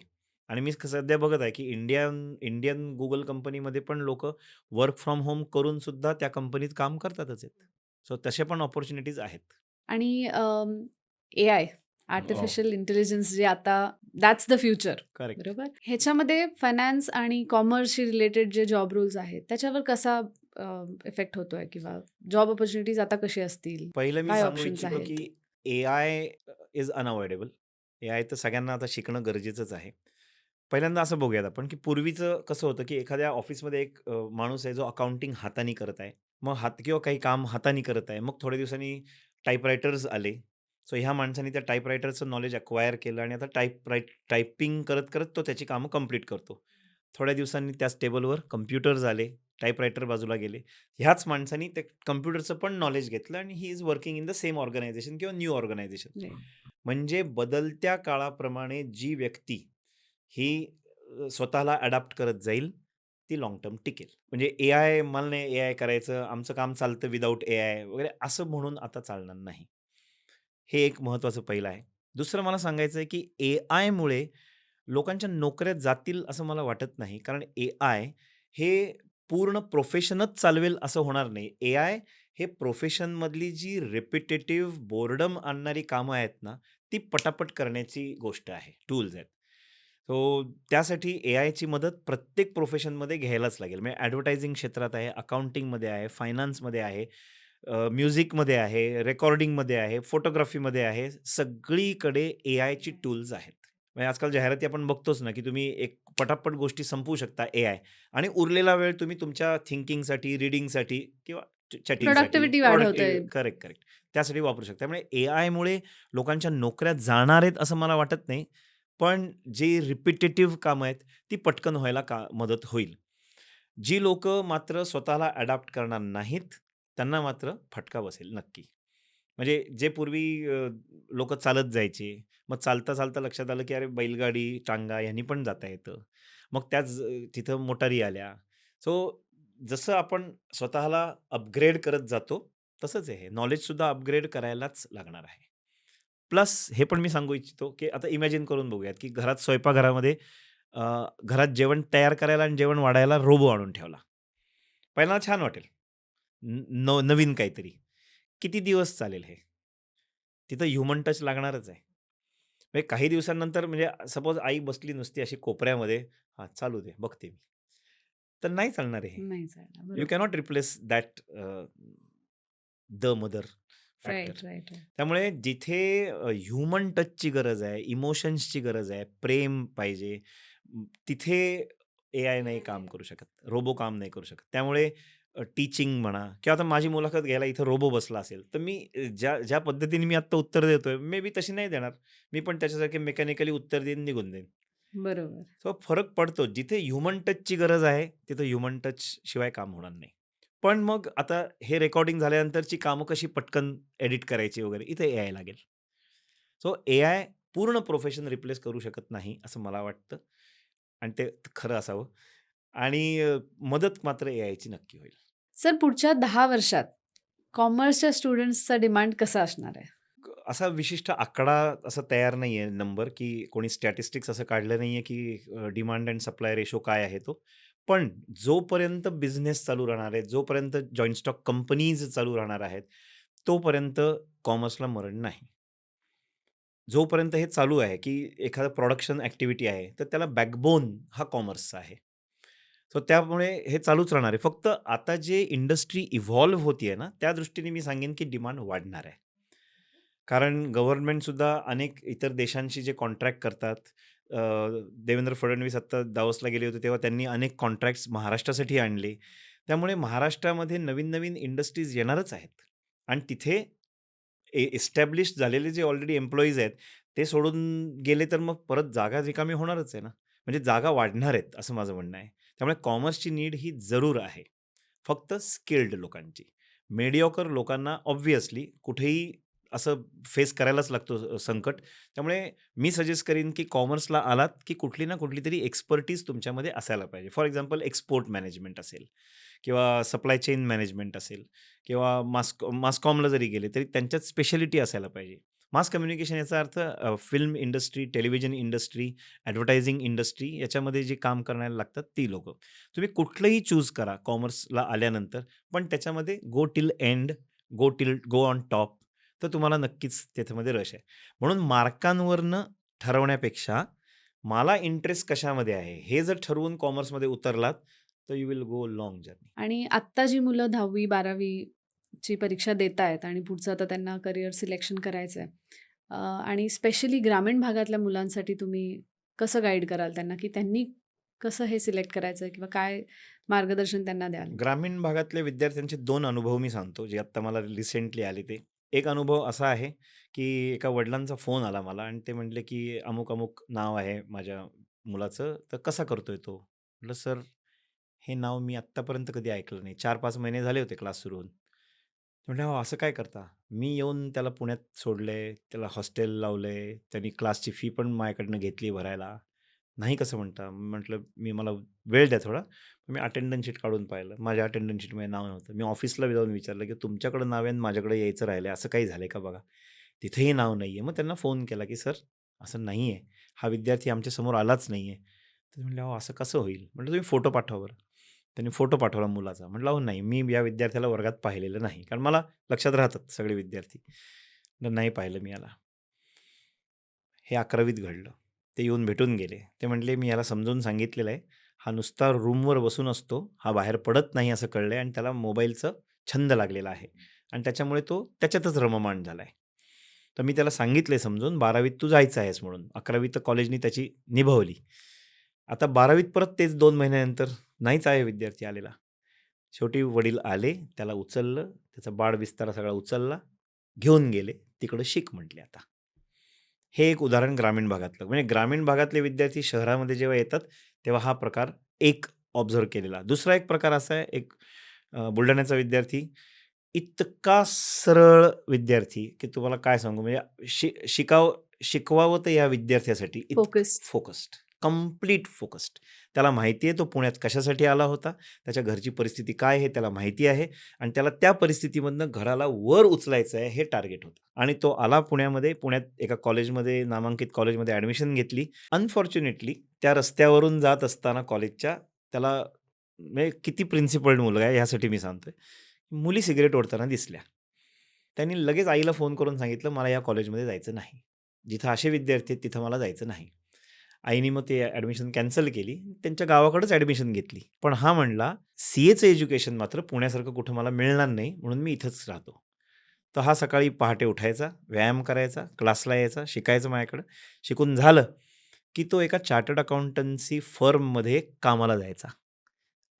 आणि मी सध्या बघत आहे, की इंडियन Google कंपनीमध्ये पण लोकं वर्क फ्रॉम होम करून सुद्धा त्या कंपनीत काम करतातच आहेत. सो तसे पण अपॉर्च्युनिटीज आहेत. आणि एआय, हो. आर्टिफिशियल इंटेलिजन्स जे आता दॅट्स द फ्युचर, करेक्ट. बरोबर? ह्याच्यामध्ये फायनान्स आणि कॉमर्सशी रिलेटेड जे जॉब रोल्स आहेत, त्याच्यावर कसा इफेक्ट होतोय किंवा जॉब अपॉर्च्युनिटीज आता कशी असतील? पहिलं मी काय सांगू ऑप्शन्स इच्छितो, आहेत? की एआय इज अनअव्हॉइडेबल. एआय तर सगळ्यांना आता शिकणं गरजेचंच आहे. पहिल्यांदा असं बघूयात आपण, की पूर्वीचं कसं होतं, की एखाद्या ऑफिसमध्ये एक माणूस आहे जो अकाउंटिंग हाताने करत आहे. मग किंवा काही काम हाताने करत आहे. मग थोड्या दिवसांनी टाइपरायटर्स आले. सो ह्या माणसाने त्या टाइपरायटरचं नॉलेज अक्वायर केलं आणि आता टायपिंग करत-करत तो त्याची कामं कंप्लीट करतो. थोड्या दिवसांनी त्याच टेबलवर कॉम्प्युटर्स आले. टाइपरायटर बाजूला गेले. ह्याच माणसाने ते कॉम्प्युटरचं पण नॉलेज घेतलं आणि he is working in the same organisation किंवा न्यू ऑर्गनायझेशन. राइट. म्हणजे बदलत्या काळाप्रमाणे जी व्यक्ती ही स्वतःला अडॅप्ट करत जाईल, ती लाँग टर्म टिकेल. म्हणजे एआय मला नाही एआय करायचं, आमचं काम चालतं विदाऊट एआय वगैरे असं म्हणून आता चालणार नाही. हे एक महत्त्वाचं पहिलं आहे. दुसरं मला सांगायचं आहे, की एआयमुळे लोकांच्या नोकऱ्या जातील असं मला वाटत नाही. कारण एआय हे पूर्ण प्रोफेशनच चालवेल असं होणार नाही. एआय हे प्रोफेशनमधली जी रिपिटेटिव्ह बोर्डम आणणारी कामं आहेत ना, ती पटापट करण्याची गोष्ट आहे, टूल्स आहेत. सो त्यासाठी एआयची मदत प्रत्येक प्रोफेशनमध्ये घ्यायलाच लागेल. म्हणजे ॲडव्हर्टायझिंग क्षेत्रात आहे, अकाउंटिंगमध्ये आहे, फायनान्समध्ये आहे, म्युझिकमध्ये आहे, रेकॉर्डिंगमध्ये आहे, फोटोग्राफीमध्ये आहे. सगळीकडे एआयची टूल्स आहेत. म्हणजे आजकाल जाहिराती आपण बघतोच ना, की तुम्ही एक पटापट गोष्टी संपवू शकता एआय आणि उरलेला वेळ तुम्ही तुमच्या थिंकिंगसाठी, रीडिंगसाठी किंवा चॅटिंगसाठी प्रोडक्टिव्हिटी वाढवतंय. Correct, correct. त्यासाठी वापरू शकता. त्यामुळे एआयमुळे लोकांच्या नोकऱ्या जाणार आहेत असं मला वाटत नाही. पण जी रिपिटेटिव्ह कामं आहेत, ती पटकन व्हायला मदत होईल. जी लोकं मात्र स्वतःला अडॅप्ट करणार नाहीत, त्यांना मात्र फटका बसेल नक्की. म्हणजे जे पूर्वी लोकं चालत जायचे. मग चालता-चालता लक्षात आलं, की अरे बैलगाडी, टांगा ह्यानी पण जाता येतं. मग त्याच तिथं मोटारी आल्या. सो जसं आपण स्वतःला अपग्रेड करत जातो, तसंच आहे हे. नॉलेजसुद्धा अपग्रेड करायलाच लागणार आहे. प्लस हे पण मी सांगू इच्छितो, की आता इमॅजिन करून बघूयात, की घरात स्वयंपाकघरामध्ये घरात जेवण तयार करायला आणि जेवण वाढायला रोबो आणून ठेवला. पहिल्यांदा छान वाटेल. नवीन काहीतरी. किती दिवस चालेल हे? तिथं ह्युमन टच लागणारच आहे. म्हणजे काही दिवसांनंतर म्हणजे सपोज आई बसली नुसती अशी कोपऱ्यामध्ये, "हां, चालू दे, बघते मी." तर नाही चालणार आहे हे. नाही चालणार. यू बरोबर. Cannot replace that the mother factor. Right, right, right. त्यामुळे जिथे ह्युमन टचची गरज आहे, इमोशन्सची गरज आहे, प्रेम पाहिजे, तिथे एआय नाही काम करू शकत. रोबो काम नाही करू शकत. त्यामुळे टीचिंग म्हणा किंवा आता माझी मुलाखत घ्यायला इथं रोबो बसला असेल, तर मी ज्या ज्या पद्धतीने मी आत्ता उत्तर देतोय, मे बी तशी नाही देणार. मी पण त्याच्यासारखे मेकॅनिकली उत्तर देईन, निघून जाईन. बरोबर. सो फरक पडतो. जिथे ह्युमन टचची गरज आहे, तिथं ह्युमन टच शिवाय काम होणार नाही. पण मग आता हे रेकॉर्डिंग झाल्यानंतरची कामं कशी पटकन एडिट करायची वगैरे, इथे एआय लागेल. सो एआय पूर्ण प्रोफेशन रिप्लेस करू शकत नाही, असं मला वाटतं आणि ते खरं असावं आणि मदत मात्र एआयची नक्की होईल. सर, पुढच्या 10 वर्षात कॉमर्सच्या स्टुडंट्सचा डिमांड कसा असणार आहे? असा विशिष्ट आकडा असा तयार नाहीये नंबर, की कोणी स्टॅटिस्टिक्स असं काढलं नाहीये, की डिमांड एंड सप्लाय रेशो काय आहे तो. पण जोपर्यंत बिझनेस चालू राहणार आहे, जोपर्यंत जॉइंट स्टॉक कंपनीज चालू राहणार आहेत, तोपर्यंत कॉमर्सला मरण नाही. जोपर्यंत हे चालू आहे, की एखादं प्रोडक्शन ॲक्टिव्हिटी आहे, तर त्याला बॅकबोन हा कॉमर्सचा आहे. सो त्यामुळे हे चालूच राहणार आहे. फक्त आता जे इंडस्ट्री इव्हॉल्व होतीये ना, त्या दृष्टीने मी सांगेन, की डिमांड वाढणार आहे. कारण गव्हर्नमेंटसुद्धा अनेक इतर देशांशी जे कॉन्ट्रॅक्ट करतात. अ, देवेंद्र फडणवीस आत्ता दावोसला गेले होते, तेव्हा त्यांनी अनेक कॉन्ट्रॅक्ट्स महाराष्ट्रासाठी आणले. त्यामुळे महाराष्ट्रामध्ये नवीन-नवीन इंडस्ट्रीज येणारच आहेत आणि तिथे एस्टॅब्लिश्ड झालेले जे ऑलरेडी एम्प्लॉईज आहेत, ते सोडून गेले तर मग परत जागा रिकामी होणारच आहे ना. म्हणजे जागा वाढणार आहेत असं माझं म्हणणं आहे. त्यामुळे कॉमर्सची नीड ही जरूर आहे. फक्त स्किल्ड लोकांची. मेडिओकर लोकांना ऑब्व्हियसली कुठेही असं फेस करायलाच लागतो संकट. त्यामुळे मी सजेस्ट करीन की कॉमर्सला आलात की कुठली ना कुठली तरी एक्सपर्टीज तुमच्यामध्ये असायला पाहिजे. फॉर एक्झाम्पल एक्सपोर्ट मॅनेजमेंट असेल किंवा सप्लाय चेन मॅनेजमेंट असेल किंवा मासकॉमला जरी गेले तरी त्यांच्यात स्पेशालिटी असायला पाहिजे. मास कम्युनिकेशन याचा अर्थ film industry, television industry, advertising industry याच्यामध्ये जे काम करायला लागतात ती लोकं. तुम्ही कुठलंही चूज करा कॉमर्सला आल्यानंतर, पण त्याच्यामध्ये go till end, go on top, तर तुम्हाला नक्कीच त्याच्यामध्ये रस आहे. म्हणून मार्कांवरनं ठरवण्यापेक्षा मला इंटरेस्ट कशामध्ये आहे, हे जर ठरवून कॉमर्समध्ये उतरलात, तर you will go long journey. आणि आत्ता जी मुलं 10वी-12वी ची परीक्षा देत आहेत आणि पुढचं आता त्यांना करियर सिलेक्शन करायचं आहे. आणि स्पेशली ग्रामीण भागातल्या मुलांसाठी तुम्ही कसं गाईड कराल त्यांना, की त्यांनी कसं हे सिलेक्ट करायचं आहे किंवा काय मार्गदर्शन त्यांना द्याल? ग्रामीण भागातल्या विद्यार्थ्यांचे 2 अनुभव मी सांगतो, जे आत्ता मला रिसेंटली आले ते. एक अनुभव असा आहे, की एका वडिलांचा फोन आला मला आणि ते म्हटले, की "अमुक-अमुक नाव आहे माझ्या मुलाचं, तर कसा करतोय तो?" म्हटलं, "सर, हे नाव मी आत्तापर्यंत कधी ऐकलं नाही." 4-5 महिने झाले होते क्लास सुरू होऊन. ते म्हटले, "अहो, असं काय करता?" मी येऊन त्याला पुण्यात सोडलंय, त्याला हॉस्टेल लावलंय, त्यांनी क्लासची फी पण माझ्याकडनं घेतली भरायला. नाही कसं म्हणता? म्हटलं, मला वेळ द्या थोडा." मी अटेंडन्स शीट काढून पाहिलं. माझ्या अटेंडन्स शीटमध्ये नाव नव्हतं. मी ऑफिसला जाऊन विचारलं, की तुमच्याकडं नाव आहे आणि माझ्याकडे यायचं राहिलंय, असं काही झालंय का बघा? तिथेही नाव नाहीये. मग त्यांना फोन केला, की "सर, असं नाहीये. हा विद्यार्थी आमच्यासमोर आलाच नाहीये." ते म्हटले, "अहो, असं कसं होईल?" म्हटलं, "तुम्ही फोटो पाठवा बरं." त्यांनी फोटो पाठवला मुलाचा. म्हटलं, "अहो नाही, मी या विद्यार्थ्याला वर्गात पाहिलेलं नाही." कारण मला लक्षात राहतात सगळे विद्यार्थी. म्हटलं, "नाही पाहिलं मी याला." हे 11वीत घडलं. ते येऊन भेटून गेले. ते म्हटले, "मी याला समजावून सांगितलेलं आहे. हा नुसता रूमवर बसून असतो. हा बाहेर पडत नाही असं कळलंय आणि त्याला मोबाईलचा छंद लागलेला आहे आणि त्याच्यामुळे तो त्याच्यातच रममाण झालाय." तर मी त्याला सांगितलंय समजून, "12वीत तू जायचं आहेस म्हणून." 11वी तर कॉलेजनी त्याची निभावली. आता 12वीत परत तेच 2 महिन्यानंतर नाहीच आहे विद्यार्थी आलेला. शेवटी वडील आले, त्याला उचललं, त्याचा बाळ-बिस्तारा सगळा उचलला, घेऊन गेले. तिकडं शिक म्हटले आता. हे एक उदाहरण ग्रामीण भागातलं. म्हणजे ग्रामीण भागातले विद्यार्थी शहरामध्ये जेव्हा येतात, तेव्हा हा प्रकार एक ऑब्झर्व्ह केलेला. दुसरा एक प्रकार असा आहे, एक बुलढाण्याचा विद्यार्थी, इतका सरळ विद्यार्थी, की तुम्हाला काय सांगू म्हणजे शिकवावं तर या विद्यार्थ्यासाठी इतकं फोकस्ड. Focused, complete focused. त्याला माहिती आहे तो पुण्यात कशासाठी आला होता, त्याच्या घरची परिस्थिती काय हे त्याला माहिती आहे आणि त्याला त्या परिस्थितीमधनं घराला वर उचलायचं आहे हे टार्गेट होतं. आणि तो आला पुण्यामध्ये, पुण्यात एका कॉलेजमध्ये, नामांकित कॉलेजमध्ये ॲडमिशन घेतली. अनफॉर्च्युनेटली त्या रस्त्यावरून जात असताना कॉलेजच्या त्याला म्हणजे किती प्रिन्सिपल्ड मुलगा आहे ह्यासाठी मी सांगतोय. मुली सिगारेट ओढताना दिसल्या. त्यांनी लगेच आईला फोन करून सांगितलं, "मला या कॉलेजमध्ये जायचं नाही. जिथं असे विद्यार्थी आहेत तिथं मला जायचं नाही." आईनी मग ते ॲडमिशन कॅन्सल केली. त्यांच्या गावाकडेच ॲडमिशन घेतली. पण हा म्हणला, "सी-एचं एज्युकेशन मात्र पुण्यासारखं कुठं मला मिळणार नाही, म्हणून मी इथंच राहतो." तर हा सकाळी पहाटे उठायचा, व्यायाम करायचा, क्लासला यायचा, शिकायचं माझ्याकडं. शिकून झालं, की तो एका चार्टर्ड अकाउंटन्सी फर्ममध्ये कामाला जायचा.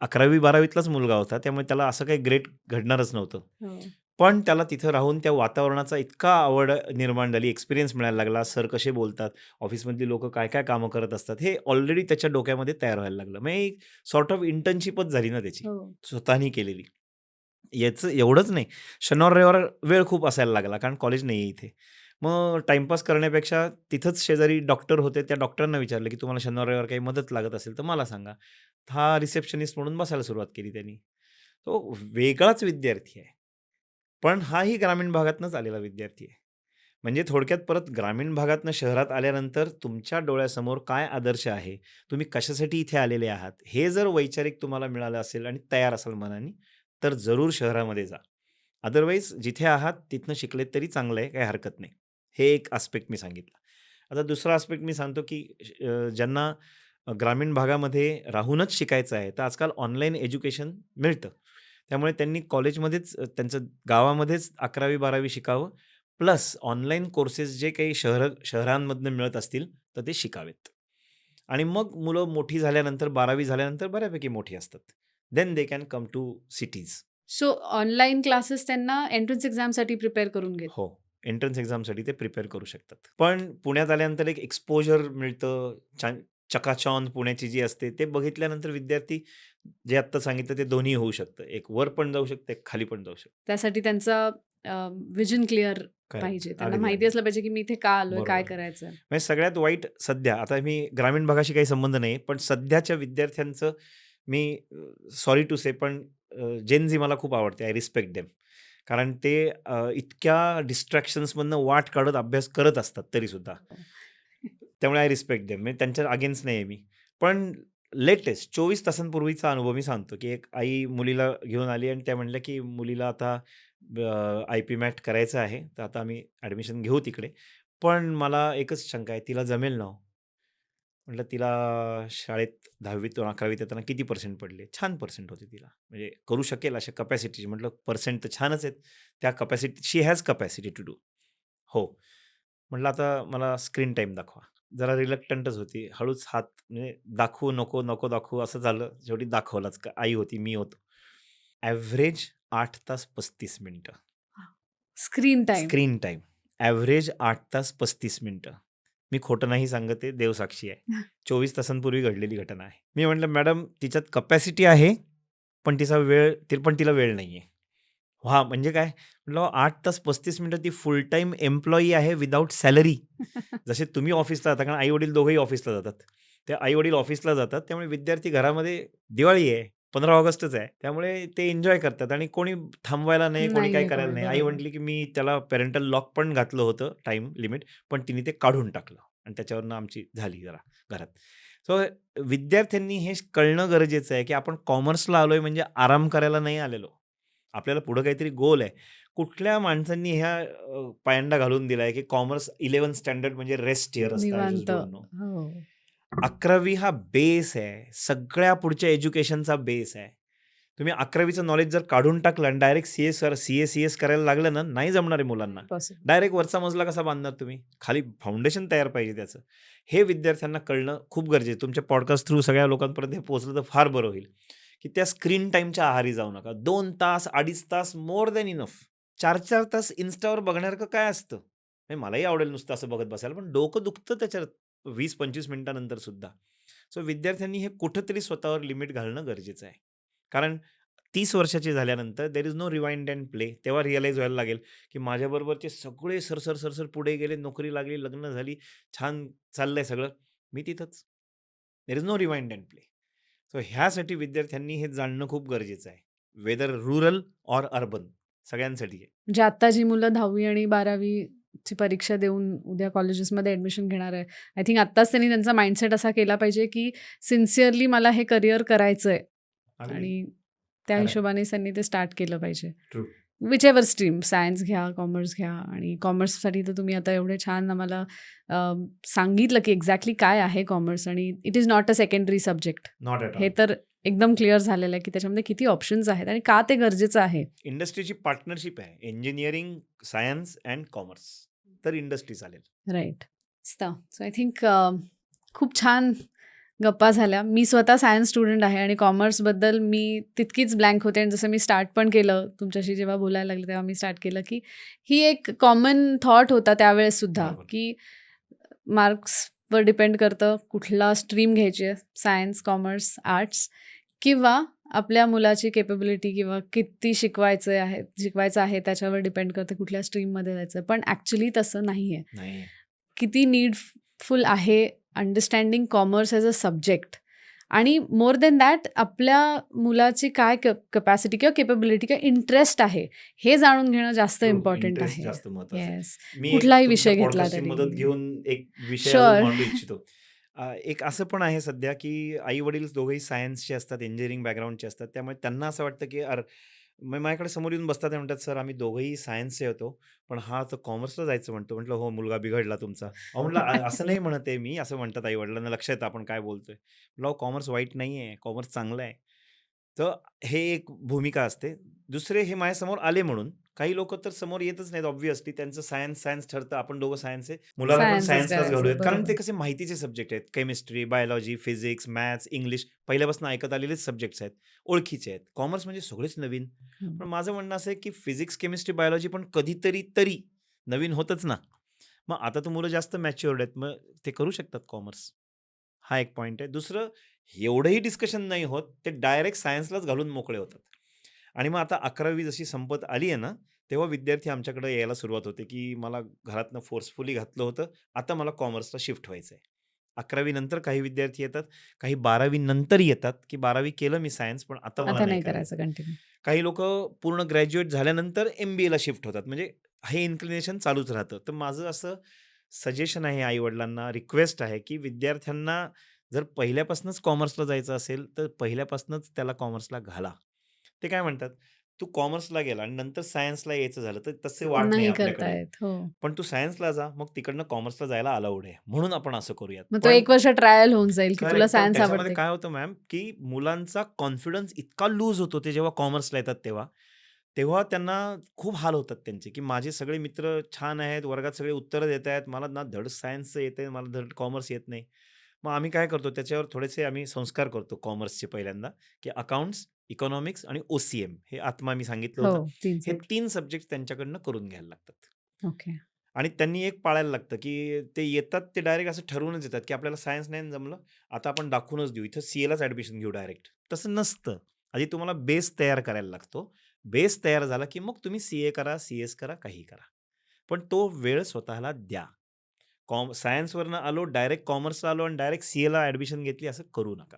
11वी-12वीतलाच मुलगा होता, त्यामुळे त्याला असं काही ग्रेट घडणारच नव्हतं. हो. पण त्याला तिथं राहून त्या वातावरणाचा इतका आवड निर्माण झाली, एक्सपिरियन्स मिळायला लागला, सर कसे बोलतात, ऑफिसमधली लोकं काय-काय कामं करत असतात, हे ऑलरेडी त्याच्या डोक्यामध्ये तयार व्हायला लागलं. म्हणजे एक सॉर्ट ऑफ इंटर्नशिपच झाली ना त्याची, हो. स्वतःनी केलेली. याचं एवढंच नाही, शनिवार-रविवार वेळ खूप असायला लागला, कारण कॉलेज नाही आहे इथे. मग टाईमपास करण्यापेक्षा तिथंच शेजारी डॉक्टर होते, त्या डॉक्टरांना विचारलं, की "तुम्हाला शनिवार-रविवार काही मदत लागत असेल तर मला सांगा." हा रिसेप्शनिस्ट म्हणून बसायला सुरुवात केली त्यांनी. तो वेगळाच विद्यार्थी आहे. पण हाही ग्रामीण भागातनंच आलेला विद्यार्थी आहे. म्हणजे थोडक्यात परत ग्रामीण भागातनं शहरात आल्यानंतर तुमच्या डोळ्यासमोर काय आदर्श आहे, तुम्ही कशासाठी इथे आलेले आहात, हे जर वैचारिक तुम्हाला मिळालं असेल आणि तयार असाल मनाने, तर जरूर शहरामध्ये जा. अदरवाईज जिथे आहात तिथनं शिकलेत तरी चांगलं आहे, काही हरकत नाही. हे एक आस्पेक्ट मी सांगितलं. आता दुसरा आस्पेक्ट मी सांगतो, की ज्यांना ग्रामीण भागामध्ये राहूनच शिकायचं आहे, तर आजकाल ऑनलाईन एज्युकेशन मिळतं. त्यामुळे त्यांनी कॉलेजमध्येच त्यांचं गावामध्येच 11वी-12वी शिकावं. प्लस ऑनलाईन कोर्सेस जे काही शहरांमधनं मिळत असतील, तर ते शिकावेत. आणि मग मुलं मोठी झाल्यानंतर 12वी झाल्यानंतर बऱ्यापैकी मोठी असतात. Then they can come to cities. So online classes त्यांना एंट्रन्स एक्झामसाठी प्रिपेअर करून घेत. हो. एंट्रन्स एक्झामसाठी ते प्रिपेअर करू शकतात. पण पुण्यात आल्यानंतर एक एक्सपोजर मिळतं. छान चकाचौंध पुण्याची जी असते ते बघितल्यानंतर विद्यार्थी जे आत्ता सांगितलं ते दोन्ही होऊ शकतं. एक वर पण जाऊ शकतं, एक खाली पण जाऊ शकतं. त्यासाठी त्यांचं व्हिजन क्लिअर करेक्ट. पाहिजे. त्यांना अगदी, माहिती अगदी. असलं पाहिजे, की मी इथे का आलोय, काय बरोबर. करायचंय? म्हणजे सगळ्यात वाईट सध्या आता मी ग्रामीण भागाशी काही संबंध नाही, पण सध्याच्या विद्यार्थ्यांचं मी सॉरी टू से पण जेन झी मला खूप आवडते. I respect them. कारण ते इतक्या डिस्ट्रॅक्शन्समधनं वाट काढत अभ्यास करत असतात तरीसुद्धा. त्यामुळे आय रिस्पेक्ट देम. म्हणजे त्यांच्या अगेन्स्ट नाही आहे मी. पण लेटेस्ट 24 तासांपूर्वीचा अनुभव मी सांगतो, की एक आई मुलीला घेऊन आली आणि त्या म्हणल्या, की मुलीला आता आय-पी-मॅट करायचं आहे. तर आता आम्ही ॲडमिशन घेऊ तिकडे. पण मला एकच शंका आहे, तिला जमेल ना हो? म्हटलं तिला शाळेत 10वीतून 11वीत येताना किती पर्सेंट पडले? छान पर्सेंट होते तिला. म्हणजे करू शकेल अशा कपॅसिटीची. म्हटलं पर्सेंट तर छानच आहेत. त्या capacity she has capacity to do. हो. म्हटलं आता मला स्क्रीन टाईम दाखवा. जरा रिलक्टंटच होती. हळूच हात म्हणजे दाखवू नको, नको दाखवू असं झालं. शेवटी दाखवलाच. आई होती, मी होतो. ॲव्हरेज 8 तास 35 मिनिटं. Screen time. Screen time. Average 8 तास 35 मिनिटं. मी खोटं नाही सांगत आहे, देव साक्षी आहे. 24 तासांपूर्वी घडलेली घटना आहे. मी म्हटलं, "मॅडम तिच्यात कपॅसिटी आहे, पण तिला वेळ नाही आहे." हां, म्हणजे काय? म्हटलं 8 तास 35 मिनिटं ती फुल टाईम एम्प्लॉयी आहे विथआऊट सॅलरी. जसे तुम्ही ऑफिसला जाता, कारण आई-वडील दोघंही ऑफिसला जातात. ते आई-वडील ऑफिसला जातात, त्यामुळे विद्यार्थी घरामध्ये दिवाळी आहे, 15 ऑगस्टच आहे. त्यामुळे ते एन्जॉय करतात आणि कोणी थांबवायला नाही, कोणी काही नाहीये करायला कोणी. नाही. आई बरोबर. म्हटली, की "मी त्याला पॅरेंटल लॉक पण घातलं होतं, टाईम लिमिट, पण तिने ते काढून टाकलं आणि त्याच्यावरनं आमची झाली जरा घरात." सो विद्यार्थ्यांनी हे कळणं गरजेचं आहे, की आपण कॉमर्सला आलोय म्हणजे आराम करायला नाही आलेलो. आपल्याला पुढं काहीतरी गोल आहे. कुठल्या माणसांनी ह्या पायंडा घालून दिलाय, की कॉमर्स 11th स्टँडर्ड म्हणजे रेस्ट इयर असतं. आय जस्ट निवांत. Don't know. हो. 11वी हा बेस आहे. सगळ्या पुढच्या एज्युकेशनचा बेस आहे. तुम्ही 11वीचं नॉलेज जर काढून टाकलं आणि डायरेक्ट सी-एस करायला लागलं ना, नाही जमणार आहे मुलांना. इम्पॉसिबल. डायरेक्ट वरचा मजला कसा बांधणार तुम्ही? खाली फाउंडेशन तयार पाहिजे त्याचं. हे विद्यार्थ्यांना कळणं खूप गरजेचं आहे. तुमच्या पॉडकास्ट थ्रू सगळ्या लोकांपर्यंत हे पोहोचलं तर फार बरं होईल, की त्या स्क्रीन टाईमच्या आहारी जाऊ नका. 2 तास, 2.5 तास मोर दॅन इनफ. 4-4 तास Instaवर बघण्यासारखं काय असतं? म्हणजे मलाही आवडेल नुसतं असं बघत बसायला, पण डोकं दुखतं त्याच्यात 20-25 मिनिटानंतर सुद्धा. सो विद्यार्थ्यांनी हे कुठेतरी स्वतःवर लिमिट घालणं गरजेचं आहे. कारण 30 वर्षाचे झाल्यानंतर there is no rewind and play. तेव्हा रिअलाईज व्हायला लागेल, की माझ्याबरोबरचे सगळे सरसर पुढे गेले, नोकरी लागली, लग्न झाली, छान चाललंय सगळं. मी तिथंच. There is no rewind and play. So ह्यासाठी विद्यार्थ्यांनी हे जाणणं खूप गरजेचं आहे. वेदर रुरल ऑर अर्बन सगळ्यांसाठी आहे. म्हणजे आता जी मुलं 10वी आणि 12वी ची परीक्षा देऊन उद्या कॉलेजेसमध्ये ॲडमिशन घेणार आहे. आय थिंक आत्ताच त्यांनी त्यांचा माइंडसेट असा केला पाहिजे, की सिन्सिअरली मला हे करियर करायचंय अगदी आणि त्या खरं आहे. हिशोबाने त्यांनी ते स्टार्ट केलं पाहिजे. ट्रू. विचएव्हर स्ट्रीम, सायन्स घ्या, कॉमर्स घ्या आणि कॉमर्ससाठी तर तुम्ही आता एवढे छान आम्हाला सांगितलं, की एक्झॅक्टली काय आहे कॉमर्स आणि it is not a secondary subject. Not at हे ऑल. तर एकदम क्लिअर झालेलं आहे, की त्याच्यामध्ये किती ऑप्शन्स आहेत आणि का ते गरजेचं आहे. इंडस्ट्रीची पार्टनरशिप आहे. Engineering, science and commerce. तर इंडस्ट्री चालेल. राईट. सो आय थिंक खूप छान गप्पा झाल्या. मी स्वतः सायन्स स्टुडंट आहे आणि कॉमर्सबद्दल मी तितकीच ब्लँक होते आणि जसं मी स्टार्ट पण केलं तुमच्याशी जेव्हा बोलायला लागले तेव्हा मी स्टार्ट केलं, की ही एक कॉमन थॉट होता त्यावेळेससुद्धा, बरोबर. की मार्क्सवर डिपेंड करतं कुठला स्ट्रीम घ्यायची आहे, सायन्स, कॉमर्स, आर्ट्स किंवा आपल्या मुलाची केपेबिलिटी किंवा किती शिकवायचं आहे त्याच्यावर डिपेंड करते कुठल्या स्ट्रीममध्ये जायचं. पण ॲक्च्युअली तसं नाही आहे. नाही. किती नीडफुल आहे understanding commerce as a subject आणि मोर दॅन दॅट आपल्या मुलाची काय कपॅसिटी किंवा केपेबिलिटी किंवा इंटरेस्ट आहे हे जाणून घेणं जास्त ट्रू. इम्पॉर्टंट इंटरेस्ट आहे. जास्त महत्त्वाचं आहे. येस. मी एक कुठलाही तुमच्या विषय घेतला पॉडकास्टची तरी. मदत घेऊन एक विषय अजून शुअर. मांडू इच्छितो. एक असं पण आहे सध्या, की आई-वडील दोघंही सायन्सचे असतात, इंजिनिअरिंग बॅकग्राऊंडचे असतात. त्यामुळे त्यांना असं वाटतं, की माझ्याकडे समोर येऊन बसतात आणि म्हणतात, "सर आम्ही दोघंही सायन्सचे होतो, पण हा तर कॉमर्सला जायचं म्हणतो." म्हटलं, "हो, मुलगा बिघडला तुमचा." अहो म्हटलं, असं नाही म्हणत आहे मी." असं म्हणतात आई-वडिलांना लक्षात येतं आपण काय बोलतोय. म्हटलं, "अहो कॉमर्स वाईट नाही आहे, कॉमर्स चांगलं आहे." तर हे एक भूमिका असते. दुसरे हे माझ्यासमोर आले म्हणून. काही लोकं तर समोर येतच नाहीत ऑब्व्हियसली. त्यांचं सायन्स ठरतं. आपण दोघं सायन्स आहे. मुलाला पण सायन्सच सायन्सलाच करायचं. घालूयात. कारण बरोबर. ते कसे माहितीचे सब्जेक्ट आहेत. Chemistry, biology, physics, maths, English पहिल्यापासून ऐकत आलेलेच सब्जेक्ट्स आहेत. ओळखीचे आहेत. कॉमर्स म्हणजे सगळेच नवीन. हं. पण माझं म्हणणं असं आहे, की फिजिक्स, केमिस्ट्री, बायोलॉजी पण कधीतरी नवीन होतच ना. मग आता तर मुलं जास्त मॅच्युअर्ड आहेत. मग ते करू शकतात कॉमर्स. हा एक पॉइंट आहे. दुसरं एवढंही डिस्कशन नाही होत. ते डायरेक्ट सायन्सलाच घालून मोकळे होतात. आणि मग आता 11वी जशी संपत आली आहे ना, तेव्हा विद्यार्थी आमच्याकडे यायला सुरुवात होते, की मला घरातनं फोर्सफुली घातलं होतं. आता मला कॉमर्सला शिफ्ट व्हायचं आहे. 11वी नंतर काही विद्यार्थी येतात, काही 12वी नंतर येतात, की 12वी केलं मी सायन्स पण आता मला आता नाही नाही करायचं. करायचं कंटिन्यू. काही लोकं पूर्ण ग्रॅज्युएट झाल्यानंतर MBAला शिफ्ट होतात. म्हणजे हे इन्क्लिनेशन चालूच राहतं. तर माझं असं सजेशन आहे आई-वडिलांना, रिक्वेस्ट आहे, की विद्यार्थ्यांना जर पहिल्यापासूनच कॉमर्सला जायचं असेल, तर पहिल्यापासूनच त्याला कॉमर्सला घाला. ते काय म्हणतात, "तू कॉमर्सला गेला आणि नंतर सायन्सला यायचं झालं, तर तसे वाट नाही नाही करता आपल्याकडे. येत. हो. पण तू सायन्सला जा, मग तिकडनं कॉमर्सला जायला अलाउड आहे. म्हणून आपण असं करूयात." मग तो पण 1 वर्ष ट्रायल होऊन जाईल, की तुला करेक्ट. पण सायन्स त्याच्यामध्ये आवडते. काय होतं मॅम, की मुलांचा कॉन्फिडन्स इतका लूज होतो ते जेव्हा कॉमर्सला येतात तेव्हा. तेव्हा त्यांना खूप हाल होतात त्यांचे, की माझे सगळे मित्र छान आहेत, वर्गात सगळे उत्तरं देत आहेत. मला ना धड सायन्सचं येतंय, मला धड कॉमर्स येत नाही. मग आम्ही काय करतो त्याच्यावर थोडेसे आम्ही संस्कार करतो कॉमर्सचे पहिल्यांदा, की अकाउंट्स, इकॉनॉमिक्स आणि OCM हे आत्मा मी सांगितलं हो, होतं. 3 हे सब्जेक्ट. 3 सब्जेक्ट त्यांच्याकडनं करून घ्यायला लागतात. ओके. आणि त्यांनी एक पाळायला लागतं, की ते येतात ते डायरेक्ट असं ठरवूनच येतात, की आपल्याला सायन्स नाही जमलं, आता आपण दाखवूनच देऊ. इथं CAलाच ॲडमिशन घेऊ डायरेक्ट. तसं नसतं. आधी तुम्हाला बेस तयार करायला लागतो. बेस तयार झाला, की मग तुम्ही CA करा, CS करा, काहीही करा. पण तो वेळ स्वतःला द्या. सायन्सवरनं आलो, डायरेक्ट कॉमर्सला आलो आणि डायरेक्ट CAला ॲडमिशन घेतली असं करू नका.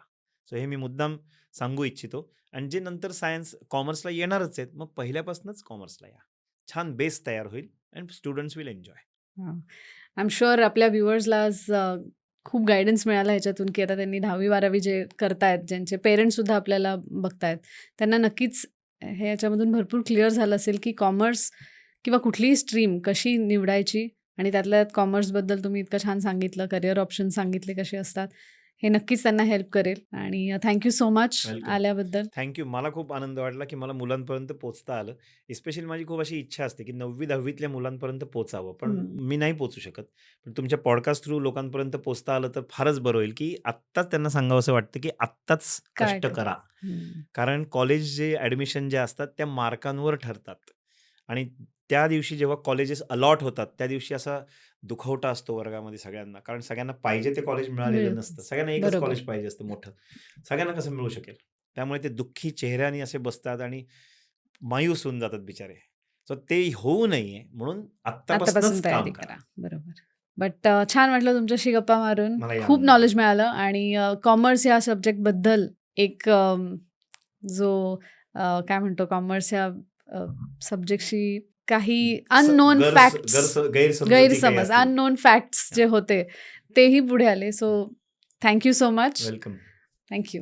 सो हे मी मुद्दाम सांगू इच्छितो. आणि जे नंतर कॉमर्सला येणारच आहेत, मग पहिल्यापासूनच कॉमर्सला या. छान बेस तयार होईल अँड स्टुडंट्स विल एन्जॉय. हां. आय एम शुअर आपल्या व्ह्युअर्सला आज खूप गाईडन्स मिळाला ह्याच्यातून, की आता त्यांनी 10वी-12वी जे करतायत, ज्यांचे पेरेंट्ससुद्धा आपल्याला बघतायत, त्यांना नक्कीच हे याच्यामधून भरपूर क्लिअर झालं असेल, की कॉमर्स किंवा कुठलीही स्ट्रीम कशी निवडायची आणि त्यातल्या त्यात कॉमर्सबद्दल तुम्ही इतकं छान सांगितलं, करिअर ऑप्शन सांगितले कसे असतात. हे नक्कीच त्यांना हेल्प करेल आणि थँक सो मच वेलकम. आल्याबद्दल. Thank you. मला खूप आनंद वाटला, की मला मुलांपर्यंत पोहोचता आलं. स्पेशली माझी खूप अशी इच्छा असते, की 9वी-10वीतल्या मुलांपर्यंत पोहोचावं. पण हं. मी नाही पोहोचू शकत. पण तुमच्या पॉडकास्ट थ्रू लोकांपर्यंत पोहोचता आलं तर फारच बरं होईल, की आत्ताच त्यांना सांगावसं वाटतं, की आत्ताच काय कष्ट करता? करा. हं. कारण कॉलेज जे ॲडमिशन जे असतात त्या मार्कांवर ठरतात आणि त्या दिवशी जेव्हा कॉलेजेस अलॉट होतात, त्या दिवशी असा दुखवटा असतो वर्गामध्ये सगळ्यांना. कारण सगळ्यांना पाहिजे ते कॉलेज मिळालेलं मिळत नसतं. सगळ्यांना एकच बरोबर. कॉलेज पाहिजे असतं मोठं. सगळ्यांना कसं मिळू शकेल? त्यामुळे ते दुःखी चेहऱ्याने असे बसतात आणि मायूस होऊन जातात बिचारे. सो ते होऊ नये म्हणून आत्तापासून आत्तापासूनच तयारी काम करा. करा. बरोबर. बट छान वाटलं तुमच्याशी गप्पा मारून. मलाही खूप आनंद झाला. नॉलेज मिळालं आणि कॉमर्स या सब्जेक्टबद्दल एक जो काय म्हणतो कॉमर्स या सब्जेक्टशी काही अननोन फॅक्ट्स, गैरसमजुती काही गैरसमज, असतील. अननोन फॅक्ट्स जे होते तेही पुढे आले. So thank so much. Welcome. Thank